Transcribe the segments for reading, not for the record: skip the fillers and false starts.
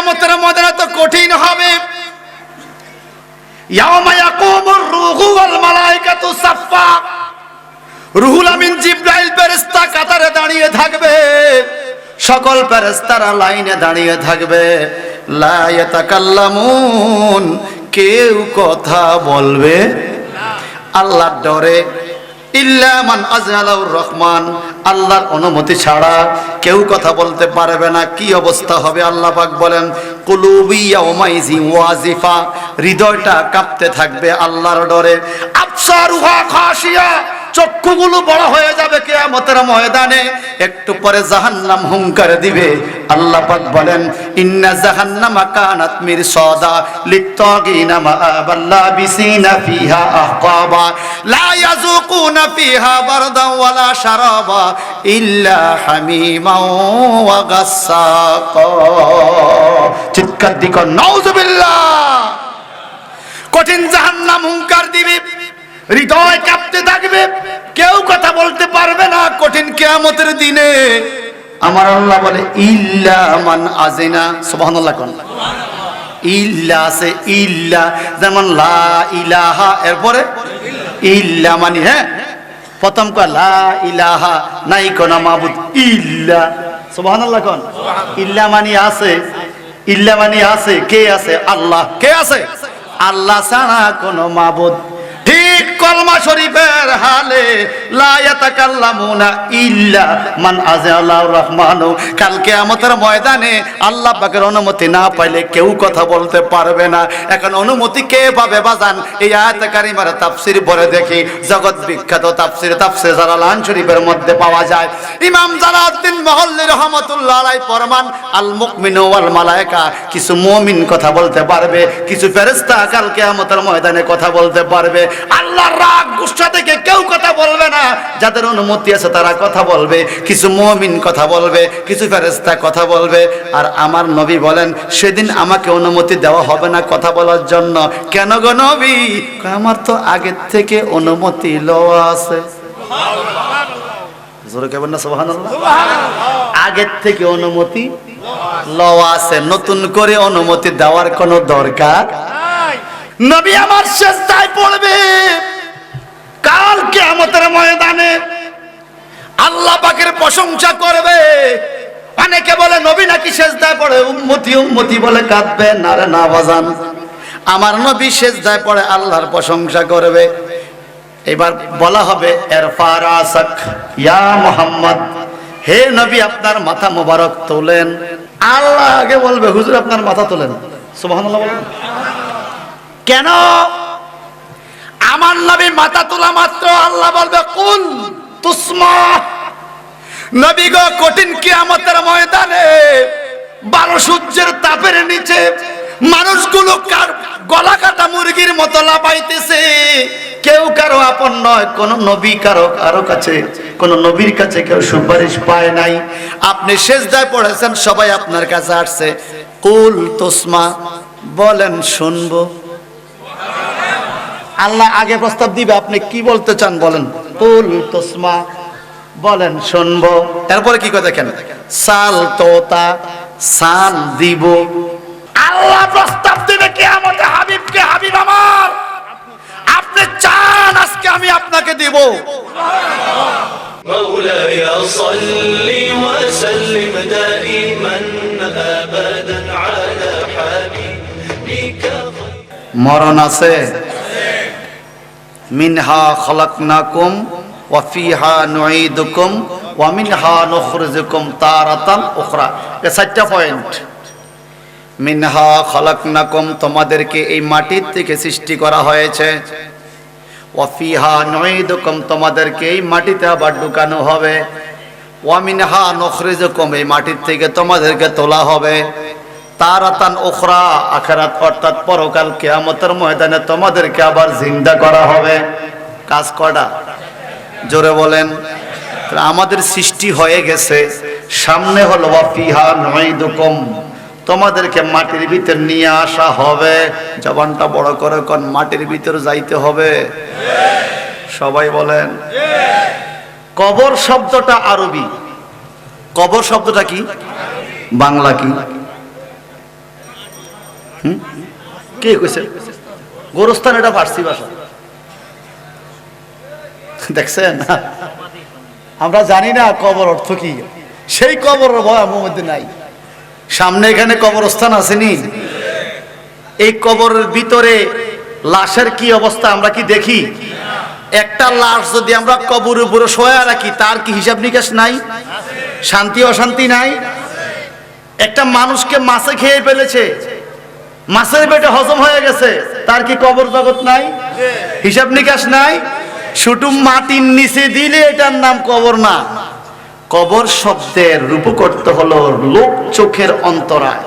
কিয়ামতের ময়দানে তো কঠিন হবে। ইয়াউমা ইয়াকুমুর রূহু ওয়াল মালায়েকাতু সাফফা, রুহুল আমিন জিবরাইল ফেরেশতা কাতারে দাঁড়িয়ে থাকবে, সকল ফেরেশতারা লাইনে দাঁড়িয়ে থাকবে। লা ইয়াতাকাল্লামুন, কেউ কথা বলবে আল্লাহর ডরে। ইল্লা মান আযনালাহুর রহমান, আল্লাহর অনুমতি ছাড়া কেউ কথা বলতে পারবে না। কি অবস্থা হবে আল্লাহ পাক বলেন, কুলুবি ইয়াউমাইযি ওয়াজিফা, হৃদয়টা কাঁপতে থাকবে আল্লাহর ডরে। আবসারুহা খাশিয়া, চক্ষুগুলো বড় হয়ে যাবে কিয়ামতের ময়দানে। একটু পরে জাহান্নাম হুঙ্কার দিবে। আল্লাহ পাক বলেন, ইন্না জাহান্নামা কানাত মিরসাদা লিত্তাগিনা মাআবাল লাবিসিনা ফিহা আহকাবা লা ইয়াযুকুনা ফিহা বারদান ওয়ালা শারাবা ইল্লা হামিমান ওয়া গাসসাকা। চিৎকার দিকো নাউযুবিল্লাহ। কঠিন জাহান্নাম হুঙ্কার দিবে, হৃদয় কাঁপতে থাকবে, কেউ কথা বলতে পারবে না কঠিন কিয়ামতের দিনে। আমার আল্লাহ বলে ইল্লা মান আযিনা, সুবহানাল্লাহ কোন ইল্লা আছে, ইল্লা যেমন লা ইলাহা, এরপরে ইল্লা মানে হ্যাঁ প্রথম ক লা ইলাহা, নাই কোন মাবুদ, ইল্লা, সুবহানাল্লাহ কোন ইল্লা মানে আছে, ইল্লা মানে আছে, কে আছে? আল্লাহ। কে আছে? আল্লাহ ছাড়া কোন মাবুদ। ঠিক কলমা শরীফের হালে, লা ইয়াতাকাল্লামুনা ইল্লা মান আযালাহুর রহমানু। কাল কিয়ামতের ময়দানে আল্লাহ পাকের অনুমতি না পাইলে কেউ কথা বলতে পারবে না। এখন অনুমতি কে পাবে বাজান? এই আয়াত কারিমার তাফসীর পড়ে দেখি, জগৎ বিখ্যাত তাফসীর জালালান শরীফের মধ্যে পাওয়া যায়। ইমাম জালালউদ্দিন মহল্লি রাহমাতুল্লাহ আলাইহি ফরমান, আল মুমিনু ওয়াল মালায়েকা, কিছু মুমিন কথা বলতে পারবে, কিছু ফেরেশতা কাল কিয়ামতের ময়দানে কথা বলতে পারবে। আল্লাহর রাগ গুসা থেকে কেউ কথা বলবে না। যাদের অনুমতি আছে তারা কথা বলবে, কিছু মুমিন কথা বলবে, কিছু ফেরেশতা কথা বলবে। আর আমার নবী বলেন, সেদিন আমাকে অনুমতি দেওয়া হবে না কথা বলার জন্য। কেন গো নবী? আমার তো আগের থেকে অনুমতি লওয়া আছে। জোরে কেবল না সুবহানাল্লাহ। আগের থেকে অনুমতি লওয়া আছে, নতুন করে অনুমতি দেওয়ার কোনো দরকার নাই। নবী আমার সিজদায় পড়বে কাল কিয়ামতের ময়দানে, আল্লাহ পাকের প্রশংসা করবে। অনেকে বলে নবী নাকি সিজদায় পড়ে উম্মতি উম্মতি বলে কাঁদবে। না রে না বাজান, আমার নবী সিজদায় পড়ে আল্লাহর প্রশংসা করবে। এবার বলা হবে ইরফা রাসাক ইয়া মুহাম্মদ, হে নবী আপনার মাথা মোবারক তোলেন। আল্লাহ আগে বলবে, হুজুর আপনার মাথা তোলেন। সুবহানাল্লাহ বলেন। কেন? আমার নবী মাথা তোলা মাত্র আল্লাহ বলবে কুল তুসমা। নবী গো, কঠিন কিয়ামতের ময়দানে 12 সূর্যের তাপের নিচে মানুষগুলো গলা কাটা মুরগির মতো লাফাইতেছে। কেউ কারো আপন নয়, কোন নবী কারো কাছে, কোন নবীর কাছে কেউ সুপারিশ পায় নাই। আপনি সিজদায় পড়েছেন, সবাই আপনার কাছে আসছে, কুল তুসমা, বলেন শুনবো। আল্লাহ আগে প্রস্তাব দিবে, আপনি কি বলতে চান বলেন, কুল তুসমা, বলেন শুনবো। এরপরে কি কথা দেখেন, সাল তোতা, সান দিব। আল্লাহ প্রস্তাব দিবে কিয়ামতে হাবিবকে, হাবিব আমার আপনি চান আজকে আমি আপনাকে দিব। مولاي صل وسلم دائما ابدا على حبيبك। মরণ আছে, মিনহা খলাকনাকুম ওয়া ফিহা নুঈদুকুম ওয়া মিনহা নুখরিজুকুম তারাতান উখরা। এই 4টা পয়েন্ট। মিনহা খলাকনাকুম, তোমাদেরকে এই মাটির থেকে সৃষ্টি করা হয়েছে। ওয়া ফিহা নুঈদুকুম, তোমাদেরকে এই মাটিতে আবার ঢুকানো হবে। ওয়া মিনহা নুখরিজুকুম, এই মাটির থেকে তোমাদেরকে তোলা হবে। তারাতান উখরা, আখিরাত অর্থাৎ পরকাল কিয়ামতের ময়দানে তোমাদেরকে আবার জিন্দা করা হবে। কাজ কয়টা? জোরে বলেন। আমাদের সৃষ্টি হয়ে গেছে, সামনে হলো ওয়া ফিহা নুঈদুকুম, তোমাদেরকে মাটির ভিতর নিয়ে আসা হবে। জবানটা বড় করে কোন, মাটির ভিতর যাইতে হবে। সবাই বলেন। কবর শব্দটা আরবি, কবর শব্দটা কি? বাংলা কি? কে কইছে? গোরস্থান এটা ফার্সি ভাষা, দেখছেন? আমরা জানি না কবর অর্থ কি, সেই কবর ভয় আমার মধ্যে নাই। সামনে এখানে কবরস্থান আসেনি, এই কবরের ভিতরে লাশের কি অবস্থা আমরা কি দেখি? একটা লাশ যদি আমরা কবরের উপরে শোয়া রাখি, তার কি হিসাব নিকাশ নাই? শান্তি অশান্তি নাই? একটা মানুষকে মাছে খেয়ে ফেলেছে, মাছের পেটে হজম হয়ে গেছে, তার কি কবর জগৎ নাই? হিসাব নিকাশ নাই? শুধু মাটির নিচে দিলে এটার নাম কবর না। কবর শব্দের রূপকর্ত হলো লোক চোখের অন্তরায়।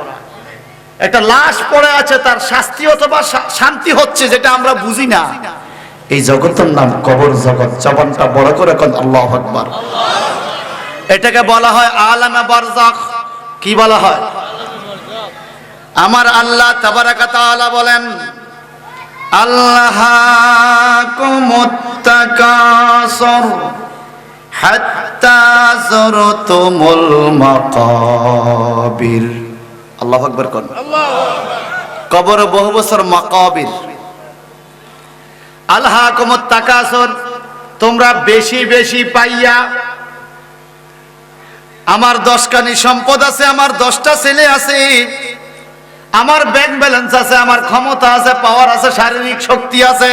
একটা লাশ পড়ে আছে, তার শাস্তি অথবা শান্তি হচ্ছে, যেটা আমরা বুঝি না। এই জগতের নাম কবর জগৎ। জবানটা বড় করে কোন আল্লাহু আকবার। এটাকে বলা হয় আলামে বারজাখ। কি বলা হয়? আমার আল্লাহ তাবারাকা তাআলা বলেন, আল্লাহাকুমুত তাকাসুর হাত্তা যুরতুমুল মাকাবির। আল্লাহু আকবার কোন। কবর বহু বছর মাকাবির। আল্লাহাকুমুত তাকাসুর, তোমরা বেশি বেশি পাইয়া, আমার 10খানি সম্পদ আছে, আমার 10টা ছেলে আছে, আমার ব্যাংক ব্যালেন্স আছে, আমার ক্ষমতা আছে, পাওয়ার আছে, শারীরিক শক্তি আছে,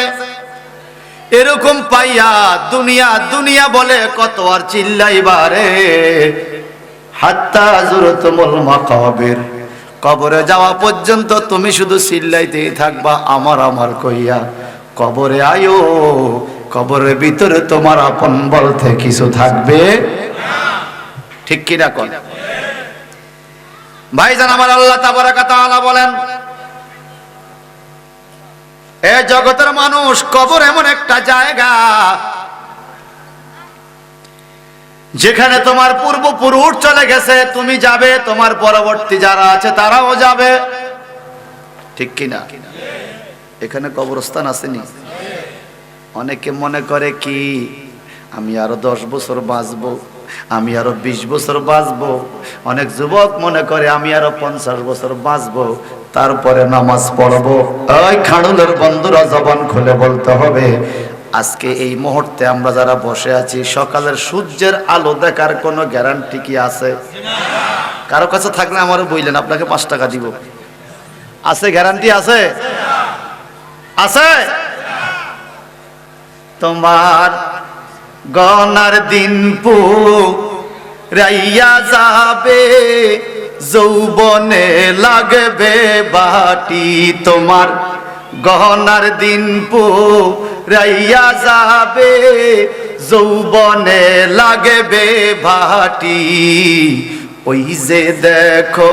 এরকম পাইয়া দুনিয়া দুনিয়া বলে কত আর চিল্লাইবারে। হাত্তা যুরতুমুল মাকাবির, কবরে যাওয়া পর্যন্ত তুমি শুধু চিল্লাইতেই থাকবা আমার আমার কইয়া। কবরে আয়ো, কবরের ভিতরে তোমার আপন বলতে কিছু থাকবে ঠিক কি না কোন? ভাইজান আমার আল্লাহ তাবারাকা তাআলা বলেন, এ জগতের মানুষ, কবর এমন একটা জায়গা যেখানে তোমার পূর্বপুরুষ চলে গেছে, তুমি যাবে, তোমার পরবর্তী যারা আছে তারাও যাবে, ঠিক কি না? এখানে কবরস্থান আসেনি? অনেকে মনে করে কি আমি আরো 10 বছর বাঁচবো, আমি আরো 20 বছর বাঁচবো। অনেক যুবক মনে করে আমি আরো 50 বছর বাঁচবো, তারপরে নামাজ পড়বো। ওই খাড়ুলের বন্ধুরা, জবান খুলে বলতে হবে, আজকে এই মুহূর্তে আমরা যারা বসে আছি, সকালের সূর্যের আলো দেখার কোনো গ্যারান্টি কি আছে? কারো কাছে থাকলে আমারও বললেন, আপনাকে 5 টাকা দিব। আছে? গ্যারান্টি আছে? আছে? তোমার গনার দিন পুরাইয়া যাবে, যৌবনে লাগবে বাটি। তোমার গহনার দিন পুরাইয়া যাবে, যৌবনে লাগবে ভাটি। ওই যে দেখো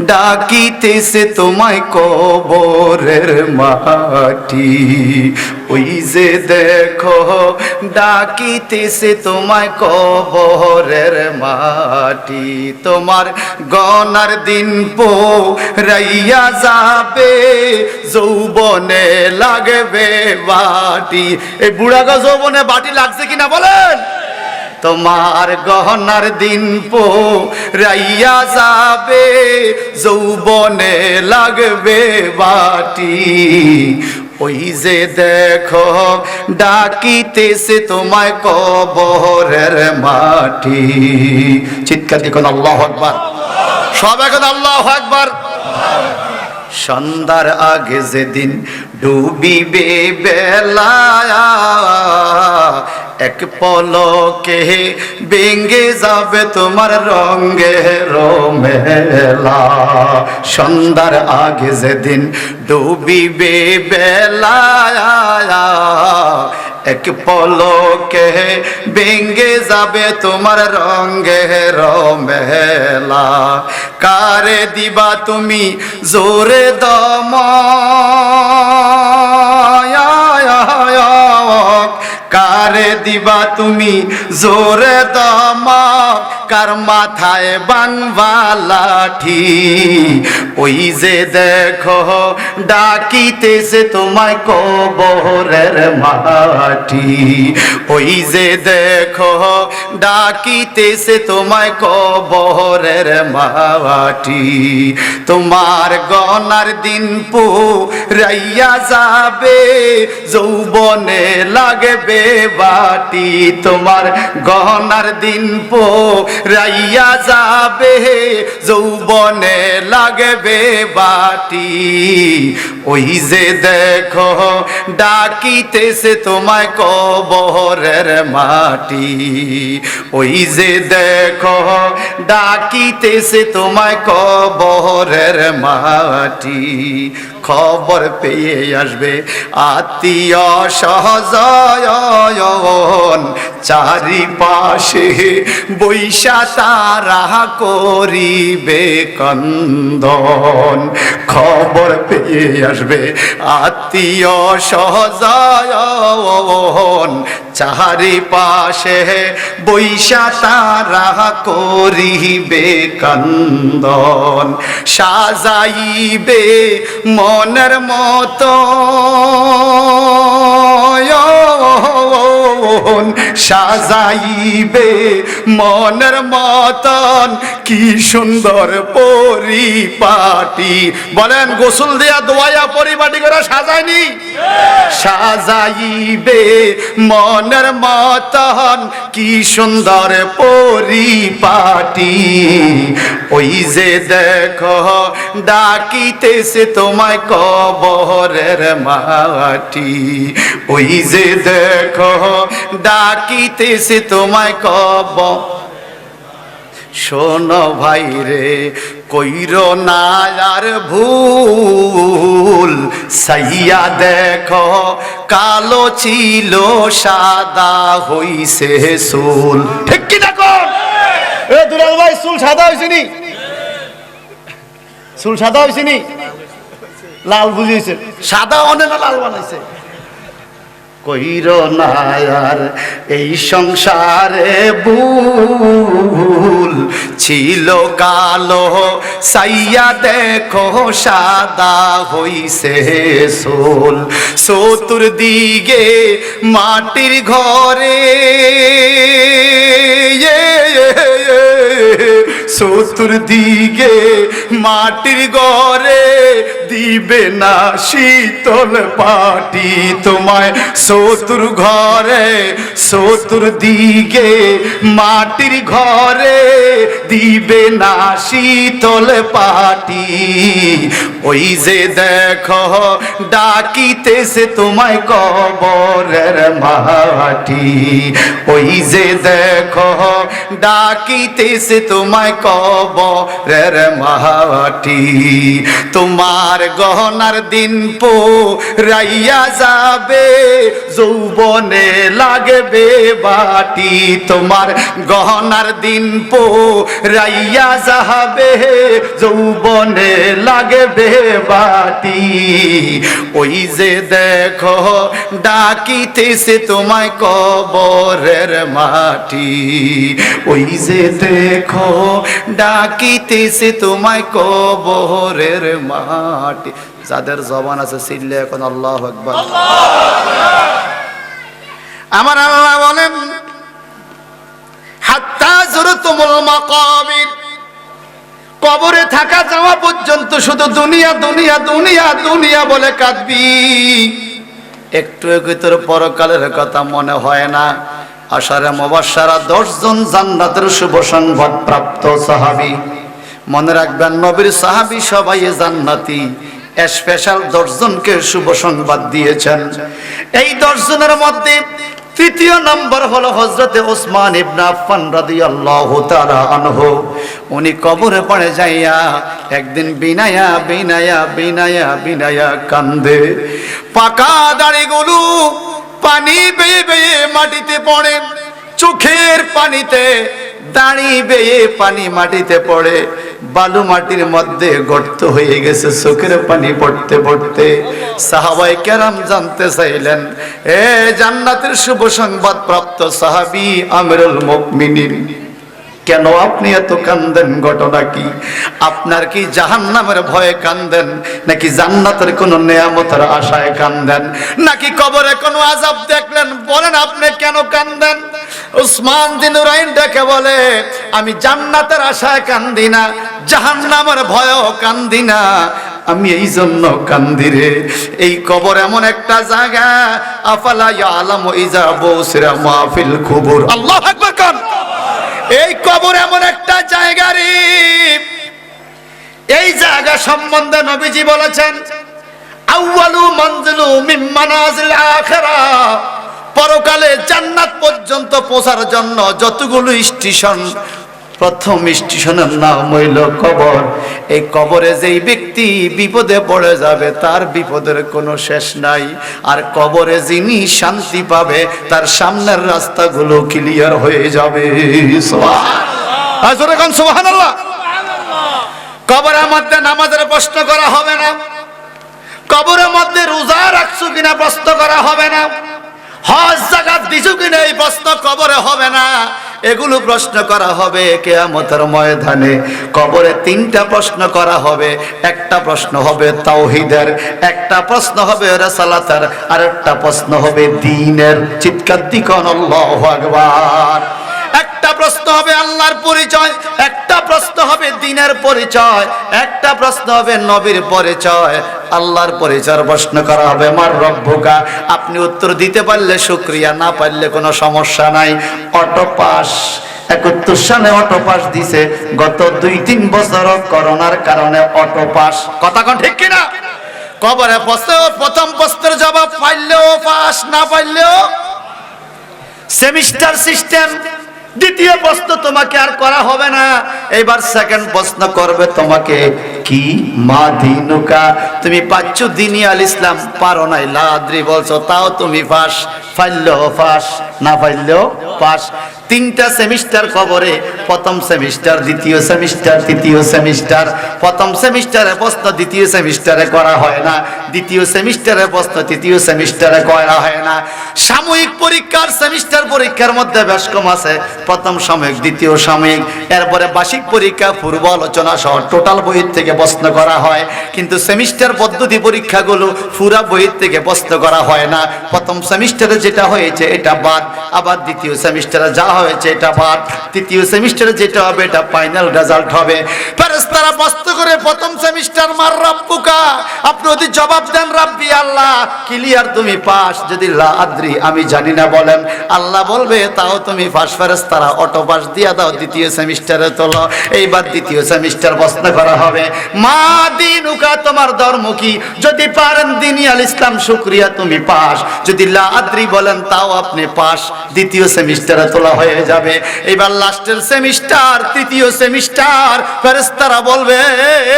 ডাকিতেছে তোমায় কবরের মাটি, ওই যে দেখো ডাকিতেছে তোমায় কবরের মাটি। তোমার গনার দিন পোরাইয়া যাবে, যৌবনে লাগবে বাটি। এই বুড়াগা যৌবনে বাটি লাগছে কিনা বলেন? তোমার গহনার দিন পোরাইয়া যাবে, যৌবনে লাগবে বাটি। ওই যে দেখো ডাকিতেছে তোমায় কবরের মাটি। চিৎকার দেখুন আল্লাহু আকবার। সব এখন আল্লাহু আকবার। সন্ধ্যার আগে যেদিন ডুবিবে বেলা, এক পলকে ভেঙে যাবে তোমার রঙের মেলা। সন্ধ্যার আগে যেদিন ডুবিবে বেলা, এক পলকে ভেঙে যাবে তোমার রঙের মেলা। কারে দিবা তুমি জোরে দম, কারে দিবা তুমি জোরে দমক, কার মাথায় বানবা লাঠি। ওই যে দেখো ডাকিতেছে তোমায় কবরের মাটি। ওই যে দেখো ডাকিতেছে তোমায় কবরের মাটি। তোমার গনার দিন পুরাইয়া যাবে, যৌবনে লাগবে বাটি। তোমার গহনার দিন পুরাইয়া যাবে, যৌবনে লাগবে বাটি। ওই যে দেখো ডাকিতেছে তোমায় কবরের মাটি। ওই যে দেখো ডাকিতেছে তোমায় কবরের মাটি। খবর পেয়ে আসবে আত্মীয় স্বজন, চারিপাশে বৈশা তারা করিবে কন্দন। খবর পেয়ে আসবে আত্মীয় স্বজন, চারিপাশে বৈশা তারা করিবে কন্দন। সাজাইবে মনের মতো, সাজাইবে মনের মতন, কি সুন্দর পরিপাটি। বলেন গোসল দিয়া দোয়া পরিপাটি করে সাজায়নি? সাজাইবে মনের মতন, কি সুন্দর পরিপাটি। ওই যে দেখো ডাকিতেছে তোমায় কবরের মাটি। ওই যে দেখো ডাকিতেছে তোমায় কবর। শোনো ভাই রে কইরো না আর ভুল, সাইয়া দেখো কালো ছিল সাদা হইছে চুল। ঠিক কি না কোন? এ দুলাল ভাই চুল সাদা হইছে নি? চুল সাদা হইছে নি? লাল বুঝিয়েছে, সাদা অনেক না লাল বানাইছে। কইরো না আর এই সংসারে ভুল, ছিল কালো সাইয়া দেখো সাদা হইছে চুল। চতুর্দিকে মাটির ঘরে, চতুর্দিকে মাটির ঘরে দিবে না শীতল পাটি। তোমায় চতুর ঘরে, চতুর্দিকে মাটির ঘরে দিবে না শীতল পাটি। ওই যে দেখো ডাকিতেছে তোমায় কবরের মাটি। ওই যে দেখো ডাকিতেছে তোমায় কবরের মাটি। তোমার গহনার দিন পুরাইয়া যাবে, যৌবনে লাগবে বাটি। তোমার গহনার দিন পুরাইয়া যাবে, যৌবনে লাগবে বাটি। ওই যে দেখো ডাকিতেছে তোমায় কবরের মাটি। ওই যে দেখো ডাকিতেছে তোমায় কবরের মাটি। যাদের জবান আছে চিল্লে এখন আল্লাহু আকবার। আমার আল্লাহ বলেন হাত্তা যুরতুমুল মাকাবির, কবরে থাকা যাওয়া পর্যন্ত শুধু দুনিয়া দুনিয়া দুনিয়া দুনিয়া বলে কাঁদবি। একটু একটু তোর পরকালের কথা মনে হয় না। আশারে মুবাশশারা 10 জন জান্নাতের শুভ সংবাদ প্রাপ্ত সাহাবী। মনে রাখবেন নবীর সাহাবী সবাই জান্নাতি। স্পেশাল 10 জনকে শুভ সংবাদ দিয়েছেন। এই 10 জনের মধ্যে তৃতীয় নম্বর হলো হযরতে ওসমান ইবনে আফফান রাদিয়াল্লাহু তাআলা আনহু। উনি কবরে পড়ে যাইয়া একদিন বিনায়া বিনায়া বিনায়া বিনায়া কান্দে। পাকা দাড়িগুলো পানি বেয়ে বেয়ে মাটিতে পড়ে, চোখের পানিতে দাড়ি বেয়ে পানি মাটিতে পড়ে। বালু মাটির মধ্যে গর্ত হয়ে গেছে, চোখের পানি পড়তে পড়তে সাহাবায়ে কেরাম জানতে চাইলেন, এ জান্নাতের শুভ সংবাদ প্রাপ্ত সাহাবী আমিরুল মুমিনিন, কেন আপনি এত কান্দেন? ঘটনা কি? আপনার কি জাহান্নামের ভয়ে কান্দেন, নাকি জান্নাতের কোন নেয়ামতের আশায় কান্দেন, নাকি কবরে কোনো আযাব দেখলেন? বলেন আপনি কেন কান্দেন? উসমান বিন নুরাইন ডেকে বলে, আমি জান্নাতের আশায় কান্দি না, জাহান্নামের ভয়েও কান্দি না, আমি এই জন্য কান্দি রে, এই কবর এমন একটা জায়গা, আফালা ইয়ালামু ইযা বুসিরা মা ফিল কুবুর, আল্লাহু আকবার কান। এই কবর এমন একটা জায়গা রে, এই জায়গা সম্বন্ধে নবীজি বলেছেন, আউয়ালু মানজিলু মিন মানাজিল আখিরাহ, পরকালে জান্নাত পর্যন্ত পৌঁছার জন্য যতগুলো স্টেশন, প্রথম স্টেশনের নাম হইল কবর। এই কবরে যেই ব্যক্তি বিপদে পড়ে যাবে তার বিপদের কোনো শেষ নাই, আর কবরে যিনি শান্তি পাবে তার সামনের রাস্তাগুলো ক্লিয়ার হয়ে যাবে। সুবহানাল্লাহ। কবরের মধ্যে নামাজের প্রশ্ন করা হবে না, কবরের মধ্যে রোজা রাখছো কিনা প্রশ্ন করা হবে না, হজ যাকাত দিছো কিনা এই প্রশ্ন কবরে হবে না, এগুলো প্রশ্ন করা হবে কিয়ামতের ময়দানে। কবরে তিনটা প্রশ্ন করা হবে, একটা প্রশ্ন হবে তাওহীদের, একটা প্রশ্ন হবে রিসালাতের, আর একটা প্রশ্ন হবে দ্বীনের। চিৎকার দিকন আল্লাহু আকবার। একটা প্রশ্ন হবে আল্লাহর পরিচয়, একটা প্রশ্ন হবে দ্বীনের পরিচয়, একটা প্রশ্ন হবে নবীর পরিচয়, আল্লাহর পরিচয় প্রশ্ন করা হবে। মার রব্বুকা, আপনি উত্তর দিতে পারলে শুকরিয়া, না পারলে কোনো সমস্যা নাই। অটো পাস, 71 সালে অটো পাস দিছে, গত 2-3 বছর করোনার কারণে অটো পাস। কথা কোন ঠিক কিনা? কবরে প্রথম প্রশ্নের জবাব পাইলেও পাস, না পাইলেও সেমিস্টার সিস্টেম। দ্বিতীয় প্রশ্ন তোমাকে আর করা হবে না, এবার সেকেন্ড প্রশ্ন করবে তোমাকে, কি মা দিনুকা, তুমি পাচ্ছ দিনী আল ইসলাম, পারো নাই লা আদ্রি বলছো, তাও তুমি পাস, পাইলেও পাস, না পাইলেও পাস। 3টা সেমিস্টার কবরে, প্রথম সেমিস্টার, দ্বিতীয় সেমিস্টার, তৃতীয় সেমিস্টার। প্রথম সেমিস্টারে প্রশ্ন দ্বিতীয় সেমিস্টারে করা হয় না, দ্বিতীয় সেমিস্টারে প্রশ্ন তৃতীয় সেমিস্টারে করা হয় না। সাময়িক পরীক্ষার সেমিস্টার পরীক্ষার মধ্যে বেশ কম আছে, প্রথম সাময়িক, দ্বিতীয় সাময়িক, এরপরে বার্ষিক পরীক্ষা, পূর্ব আলোচনা সহ টোটাল বই থেকে প্রশ্ন করা হয়। কিন্তু সেমিস্টার পদ্ধতি পরীক্ষাগুলো পুরা বই থেকে প্রশ্ন করা হয় না। প্রথম সেমিস্টারে যেটা হয়েছে এটা বাদ, আবার দ্বিতীয় সেমিস্টারে যা হয়েছে এটা বাদ, তৃতীয় সেমিস্টারে যেটা হবে এটা ফাইনাল রেজাল্ট হবে। ফেরেশতারা প্রশ্ন করে, প্রথম সেমিস্টার মার রব্বুকা, আপনি যদি জবাব দেন রাব্বি আল্লাহ, ক্লিয়ার, তুমি পাস। যদি লা আদ্রি, আমি জানি না বলেন, আল্লাহ বলবে তাও তুমি পাস। ফেরেশতারা অটো পাস দিয়া দাও, দ্বিতীয় সেমিস্টারে তোলো। এইবার দ্বিতীয় সেমিস্টার প্রশ্ন করা হবে, মা দিনুকা, তোমার ধর্ম কি? যদি পারেন দ্বীনী আল ইসলাম, শুকরিয়া, তুমি পাস। যদি লা আদ্রি বলেন তাও আপনি পাস, দ্বিতীয় সেমিস্টারে তোলা হয়ে যাবে। এবার লাস্টের সেমিস্টার, তৃতীয় সেমিস্টার, ফেরেশতারা বলবে,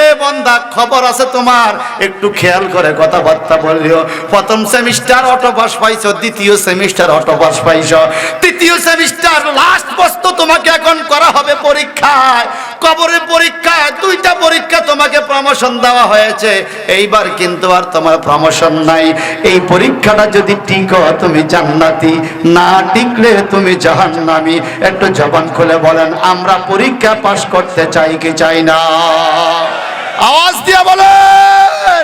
এ বান্দা, খবর আছে তোমার, একটু খেয়াল করে কথাবার্তা বলিও। প্রথম সেমিস্টার অটো পাস পাইছো, দ্বিতীয় সেমিস্টার অটো পাস পাইছো, তৃতীয় সেমিস্টার লাস্ট প্রশ্ন তোমাকে এখন করা হবে পরীক্ষায়, কবরের পরীক্ষায়। 2টা পরীক্ষা তোমাকে প্রমোশন দেওয়া হয়েছে, এইবার কিন্তু আর তোমার প্রমোশন নাই। এই পরীক্ষাটা যদি টিকো তুমি জান্নাতি, না টিকলে তুমি জাহান্নামী। একটু জবান খুলে বলেন, আমরা পরীক্ষা পাস করতে চাই কি চাই না? আওয়াজ দিয়ে বলেন।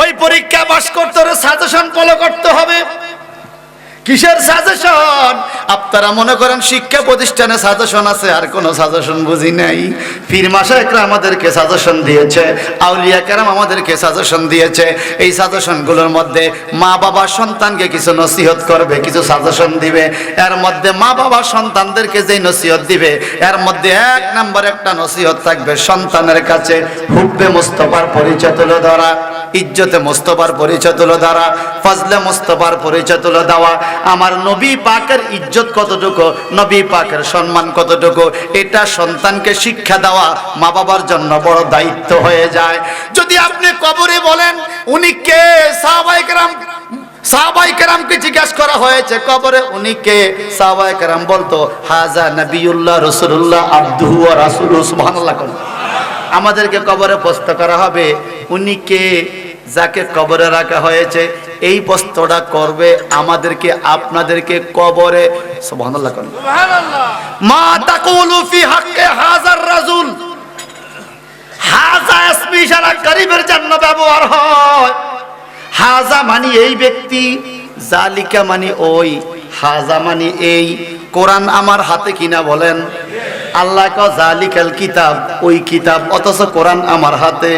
ওই পরীক্ষা পাস করতে হলে সাজেশন ফলো করতে হবে। কিসের সাজেশন? আপনারা মনে করেন শিক্ষা প্রতিষ্ঠানে সাজেশন আছে, আর কোনো সাজেশন বুঝি নাই। পীর মাশায়েখরা আমাদেরকে সাজেশন দিয়েছে, আউলিয়া কেরাম আমাদেরকে সাজেশন দিয়েছে। এই সাজেশনগুলোর মধ্যে মা বাবা সন্তানকে কিছু নসিহত করবে, কিছু সাজেশন দিবে। এর মধ্যে মা বাবা সন্তানদেরকে যেই নসিহত দিবে, এর মধ্যে 1 নম্বর একটা নসিহত থাকবে, সন্তানের কাছে হুব্বে মুস্তাফার পরিচয় তুলে ধরা, ইজ্জতে মুস্তাফার পরিচয় তুলে ধরা, ফজলে মুস্তাফার পরিচয় তুলে দেওয়া। আমার নবী পাকের ইজ্জত কতটুকু, নবী পাকের সম্মান কতটুকু, এটা সন্তানকে শিক্ষা দেওয়া মা বাবার জন্য বড় দায়িত্ব হয়ে যায়। যদি আপনি কবরে বলেন উনি কে, সাহাবায়ে কেরাম সাহাবায়ে কেরামকে জিজ্ঞাসা করা হয়েছে কবরে উনি কে? সাহাবায়ে কেরাম বলতো হাজা নবিয়ুল্লাহ রাসূলুল্লাহ আবদুহু ওয়া রাসূলুহু। সুবহানাল্লাহ। আমাদেরকে কবরে প্রশ্ন করা হবে উনি কে, যাকে কবরে রাখা হয়েছে। এই প্রশ্নটা করবে আমাদেরকে, আপনাদেরকে কবরে। সুবহানাল্লাহ। সুবহানাল্লাহ। মা তাকুলু ফি হাক্কি হাযার রাজুল। হাজা ইসমি ইশারা করিবের জন্য ব্যবহার হয়। হাজা মানে এই ব্যক্তি, জালিকা মানে ওই, হাজা মানে এই। কোরআন আমার হাতে কিনা বলেন? আল্লাহ কয় জালিকাল কিতাব, ওই কিতাব, অথচ কোরআন আমার হাতে।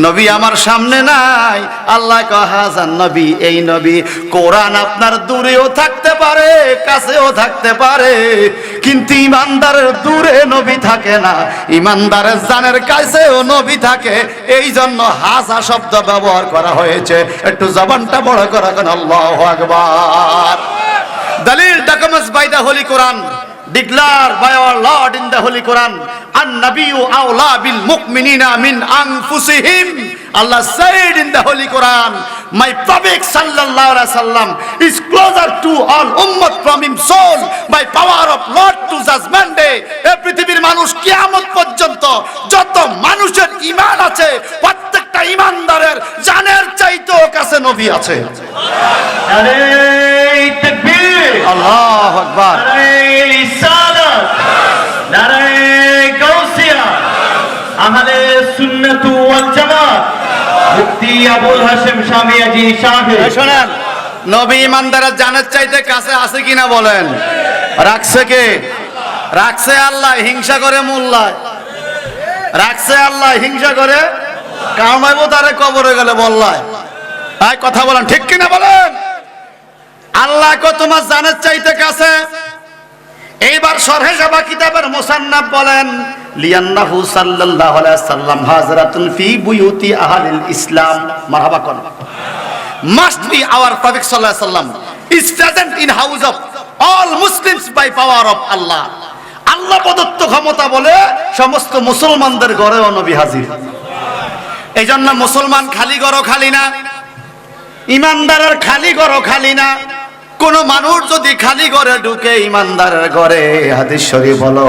নবী আমার সামনে নাই, আল্লাহ কয় হাজার নবী, এই নবী। কোরআন আপনার দূরেও থাকতে পারে, কাছেও থাকতে পারে, কিন্তু ইমানদারের দূরে নবী থাকে না, ইমানদারের জানের কাছেও নবী থাকে। এই জন্য হাজা শব্দ ব্যবহার করা হয়েছে। একটু জবানটা বড় করা কেন? আল্লাহু আকবার। দলিল documents by the Holy Quran, declared by our Lord in the Holy Quran, an-nabiyyu awla bil mu'minina min anfusihim. Allah said in the Holy Quran, my Prophet sallallahu alaihi wasallam is closer to all ummah from him soul by power of Lord to judgment day. এই পৃথিবীর মানুষ কিয়ামত পর্যন্ত যত মানুষের ঈমান আছে, প্রত্যেকটা ঈমানদারের জানের চাইতেও কাছে নবী আছে। নারে তাকবীর, আল্লাহু আকবার। নারে রিসালাত, নারে গাউসিয়া, আহলে সুন্নাত ওয়াল জামাত, মুফতি আবুল হাশেম শামিয়াজি সাহেব। শোনেন, নবী ইমানদারের জানের চাইতে কাছে আছে কিনা বলেন? রাখছে কে? রাখছে আল্লাহ, হিংসা করে মোল্লায়। রাখছে আল্লাহ, হিংসা করে কামাইবো তারে কবরে গেলে বললায়। তাই কথা বলেন, ঠিক কিনা বলেন? আল্লাহ কো তোমার জানের চাইতে কাছে। এইবার শরহে জাবা কিতাবের মুসান্নাফ বলেন লিয়ান্নাহু সাল্লাল্লাহু আলাইহি ওয়াসাল্লাম হাজরাতুন ফি বুয়ুতি আহলিল ইসলাম। মারহাবা কোন must be our Prophet sallallahu alaihi wasallam is present in house of all Muslims by power of Allah. আল্লাহ প্রদত্ত ক্ষমতা বলে সমস্ত মুসলমানদের ঘরেও নবী হাজির। এইজন্য মুসলমান খালি ঘরও খালি না, ইমানদারের খালি ঘরও খালি না। কোন মানুষ যদি খালি ঘরে ঢুকে ইমানদারের ঘরে, হাদিস শরীফ বলো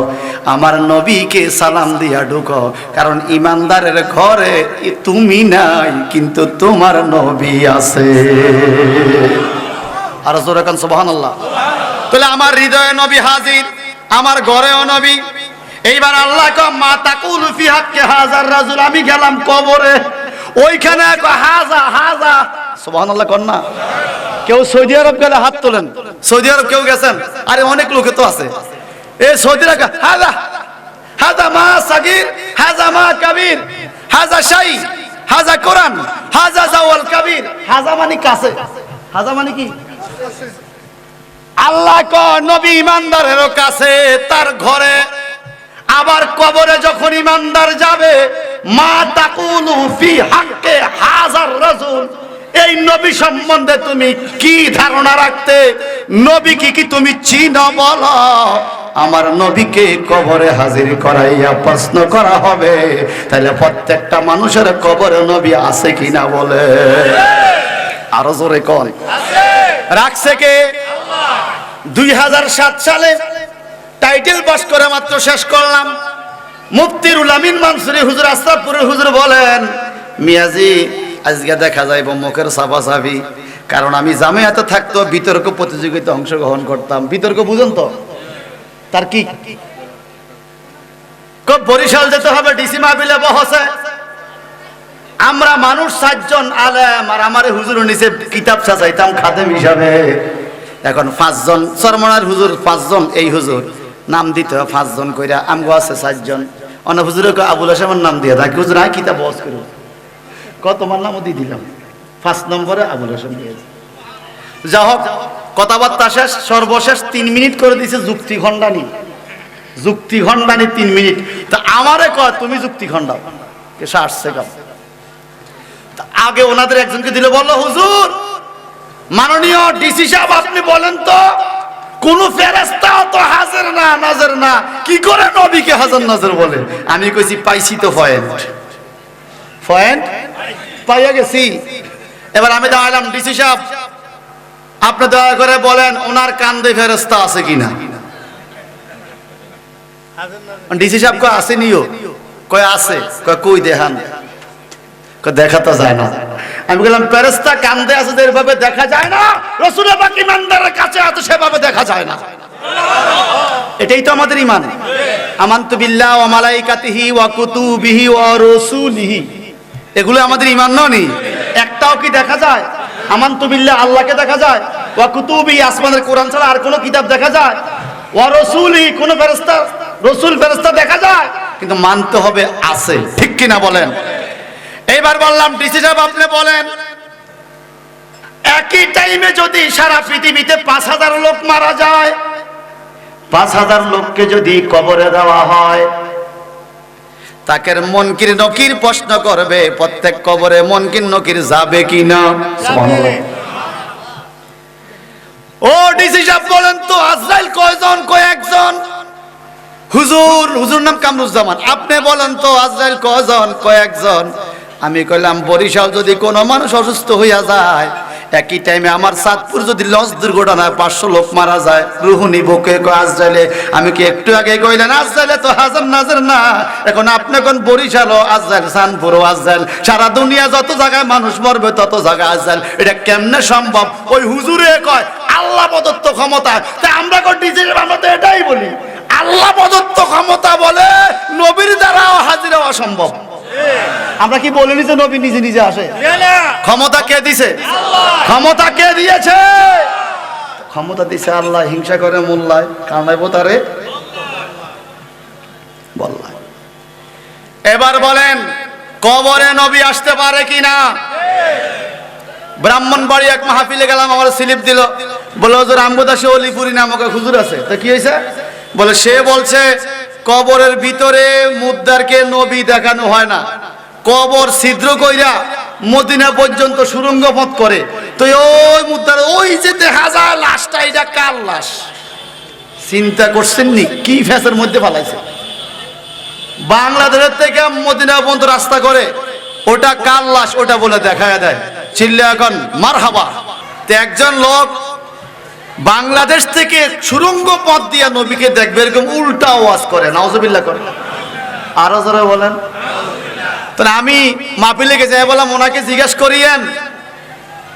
আমার নবীকে সালাম দিয়া ঢুকো, কারণ ইমানদারের ঘরে তুমি নাই কিন্তু তোমার নবী আছে। আর জোরে কান সুবহানাল্লাহ। তাহলে আমার হৃদয়ে নবী হাজির, আমার ঘরেও নবী। এইবার আল্লাহ কয় মা তাকুলু ফি হাক্কি হাযার রাজুল। আমি গেলাম কবরে, ওইখানে হাজা হাজা। সুবহানাল্লাহ কোন না? কেউ সৌদি আরব গেলে হাত তোলেন। সৌদি আরব কেউ গেছেন? আরে অনেক লোকে তো আছে। এই সৌদি আরব হাজা হাজা মা সাগীর, হাজা মা কাবীর, হাজা শাই, হাজা কোরআন, হাজা জাওয়াল কাবীর। হাজা মানে কাছে, হাজা মানে কি? আল্লাহ কয় নবী ইমানদারেরও কাছে, তার ঘরে। আবার কবরে যখন ইমানদার যাবে, মা তাকুলু ফি হাক্কি হাযার রাজুল। এই নবী সম্বন্ধে তুমি কি ধারণা রাখতে? নবী কি তুমি চিনো বলো? আমার নবীকে কবরে হাজির করাইয়া প্রশ্ন করা হবে, তাহলে প্রত্যেকটা মানুষের কবরে নবী আছে কিনা বলে? আরো জোরে কোন আছে? রাখছে কে? আল্লাহ। 2007 সালে টাইটেল পাস করে মাত্র শেষ করলাম। মুফতি রুহুল আমিন মানসুরি হুজুর আস্তাগফিরুল্লাহ হুজুর বলেন মিয়াজি আজকে দেখা যাইব মুখের সাফাসাফি, কারণ আমি জামিয়াতে থাকতো বিতর্ক প্রতিযোগিতা অংশগ্রহণ করতাম। বিতর্ক বুঝুন তো তার কি? বরিশাল যেতে হবে ডিসি মাহফিলে বসে, আমরা মানুষ 7 জন আলেম, আর আমার হুজুর নিচে কিতাব সাজাইতাম খাদেম হিসাবে। এখন 5 জন চরমনার হুজুর, 5 জন এই হুজুর নাম দিতে হয় 5 জন কইরা। আমগো আছে 7 জন। অন্য হুজুরে আবুল হাশেমের নাম দিয়ে থাকি, হুজুর আয় কিতাব বস করো, তোমার নামও দিয়ে দিলাম। 5 নম্বরে আবুল হাশেম দিয়েছে। যা হোক, কথাবার্তা শেষ। সর্বশেষ 3 মিনিট করে দিয়েছে যুক্তি খণ্ডানি। যুক্তি খণ্ডানি 3 মিনিট। তা আমারে কয় তুমি যুক্তি খণ্ডাও, কে 60 সেকেন্ড। আগে ওনাদের একজনকে দিলে, বললো হুজুর মাননীয় ডিসি সাহেব আপনি বলেন তো কোন ফেরেশতা তো হাজির না নাজর না, কি করে নবীকে হাজির নাজর বলে? আমি কইছি পাইছি তো পয়েন্ট, পয়েন্ট পাইয়া গেছি। এবার আমি দাঁড়ালাম, ডিসি সাহেব আপনি দয়া করে বলেন ওনার কান্দে ফেরেশতা আছে কিনা? ডিসি সাহেব কয় আসেনিও, কয় আছে, কয় কই দেখান, কয় দেখা তো যায় না। আমি বললাম ফেরেশতা কান্দে আছে যেভাবে দেখা যায় না, রাসূল পাক ইমানদারের কাছে আছে সেভাবে দেখা যায় না। এটাই তো আমাদের ঈমান। আমানতু বিল্লাহি ওয়া মালাইকাতিহি ওয়া কুতুবিহি ওয়া রাসূলিহি, এগুলো আমাদের ঈমান নয়। একটাও কি দেখা যায়? আমানতু বিল্লাহি আল্লাহকে দেখা যায়, ওয়া কুতুবিহি আসমানের কোরআন ছাড়া আর কোনো কিতাব দেখা যায়, ওয়া রাসূলিহি কোন ফেরেশতা রাসূল ফেরেশতা দেখা যায়, কিন্তু মানতে হবে আছে। ঠিক কি না বলেন? এইবার বললাম ডিসি সাহেব আপনি বলেন একই টাইমে যদি সারা পৃথিবীতে 5000 লোক মারা যায়, 5000 লোককে যদি কবরে দেওয়া হয়, তাকে মুনকির নকির প্রশ্ন করবে প্রত্যেক কবরে মুনকির নকির যাবে কিনা? ও ডিসি সাহেব বলেন তো আজরাইল কয়জন? কয়েকজন। হুজুর, হুজুর নাম কামরুজ্জামান, আপনি বলেন তো আজরাইল কয়জন? কয়েকজন। আমি কইলাম বরিশাল যদি কোনো মানুষ অসুস্থ হইয়া যায়, একই টাইমে আমার চাঁদপুর যদি লঞ্চ দুর্ঘটনায় 500 লোক মারা যায়, রুহু নিবকে আজরাইলে। আমি কি একটু আগে কইলেন আজরাইলে তো হাজার নাজার না, এখন আপনি কোন বরিশালও আজরাইল, চাঁদপুরও আজরাইল, সারা দুনিয়া যত জায়গায় মানুষ মরবে তত জায়গায় আজরাইল। এটা কেমনে সম্ভব? ওই হুজুরে কয় আল্লাহ প্রদত্ত ক্ষমতা, তাই আমরা কোন ডিজিটাল আমরা তো এটাই বলি আল্লাহ প্রদত্ত ক্ষমতা বলে নবীর দ্বারাও হাজির হওয়া সম্ভব। আমরা কি বলিনি যে নবী নিজে নিজে আসে? ক্ষমতা কে দিছে? ক্ষমতা কে দিয়েছে? ক্ষমতা দিছে আল্লাহ। হিংসা করে মোল্লায় কামাইবো তারে বললাম। এবার বলেন কবরে নবী আসতে পারে কিনা? ব্রাহ্মণবাড়ি এক মাহফিলে গেলাম, আমার স্লিপ দিল, বলে হুজুর আমগুদাসে অলিপুরি নামক এক হুজুর আছে, তা কি হয়েছে? বলে সে বলছে কবরের ভিতরে মুদ্দারকে নবী দেখানো হয় না, কবর ছিদ্র কইরা মদিনা পর্যন্ত সুড়ঙ্গ পথ করে, তো ওই মুদ্দার ওই যে দেখা যায় লাশটা, এটা কার লাশ? চিন্তা করছেন নি কি ফ্যাসের মধ্যে ফালাইছে? বাংলাদেশের থেকে মদিনা পর্যন্ত রাস্তা করে, ওটা কার লাশ ওটা বলে দেখায় দেয়, চিল্লা এখন মারহাবা। তো একজন লোক বাংলাদেশ থেকে সুড়ঙ্গ পথ দিয়া নবীকে দেখবে, এরকম উল্টা আওয়াজ করে, নাউজুবিল্লাহ করে। আরো যারা বলেন, তো আমি মাহফিলে গেছে বললাম ওনাকে জিজ্ঞেস করিয়েন,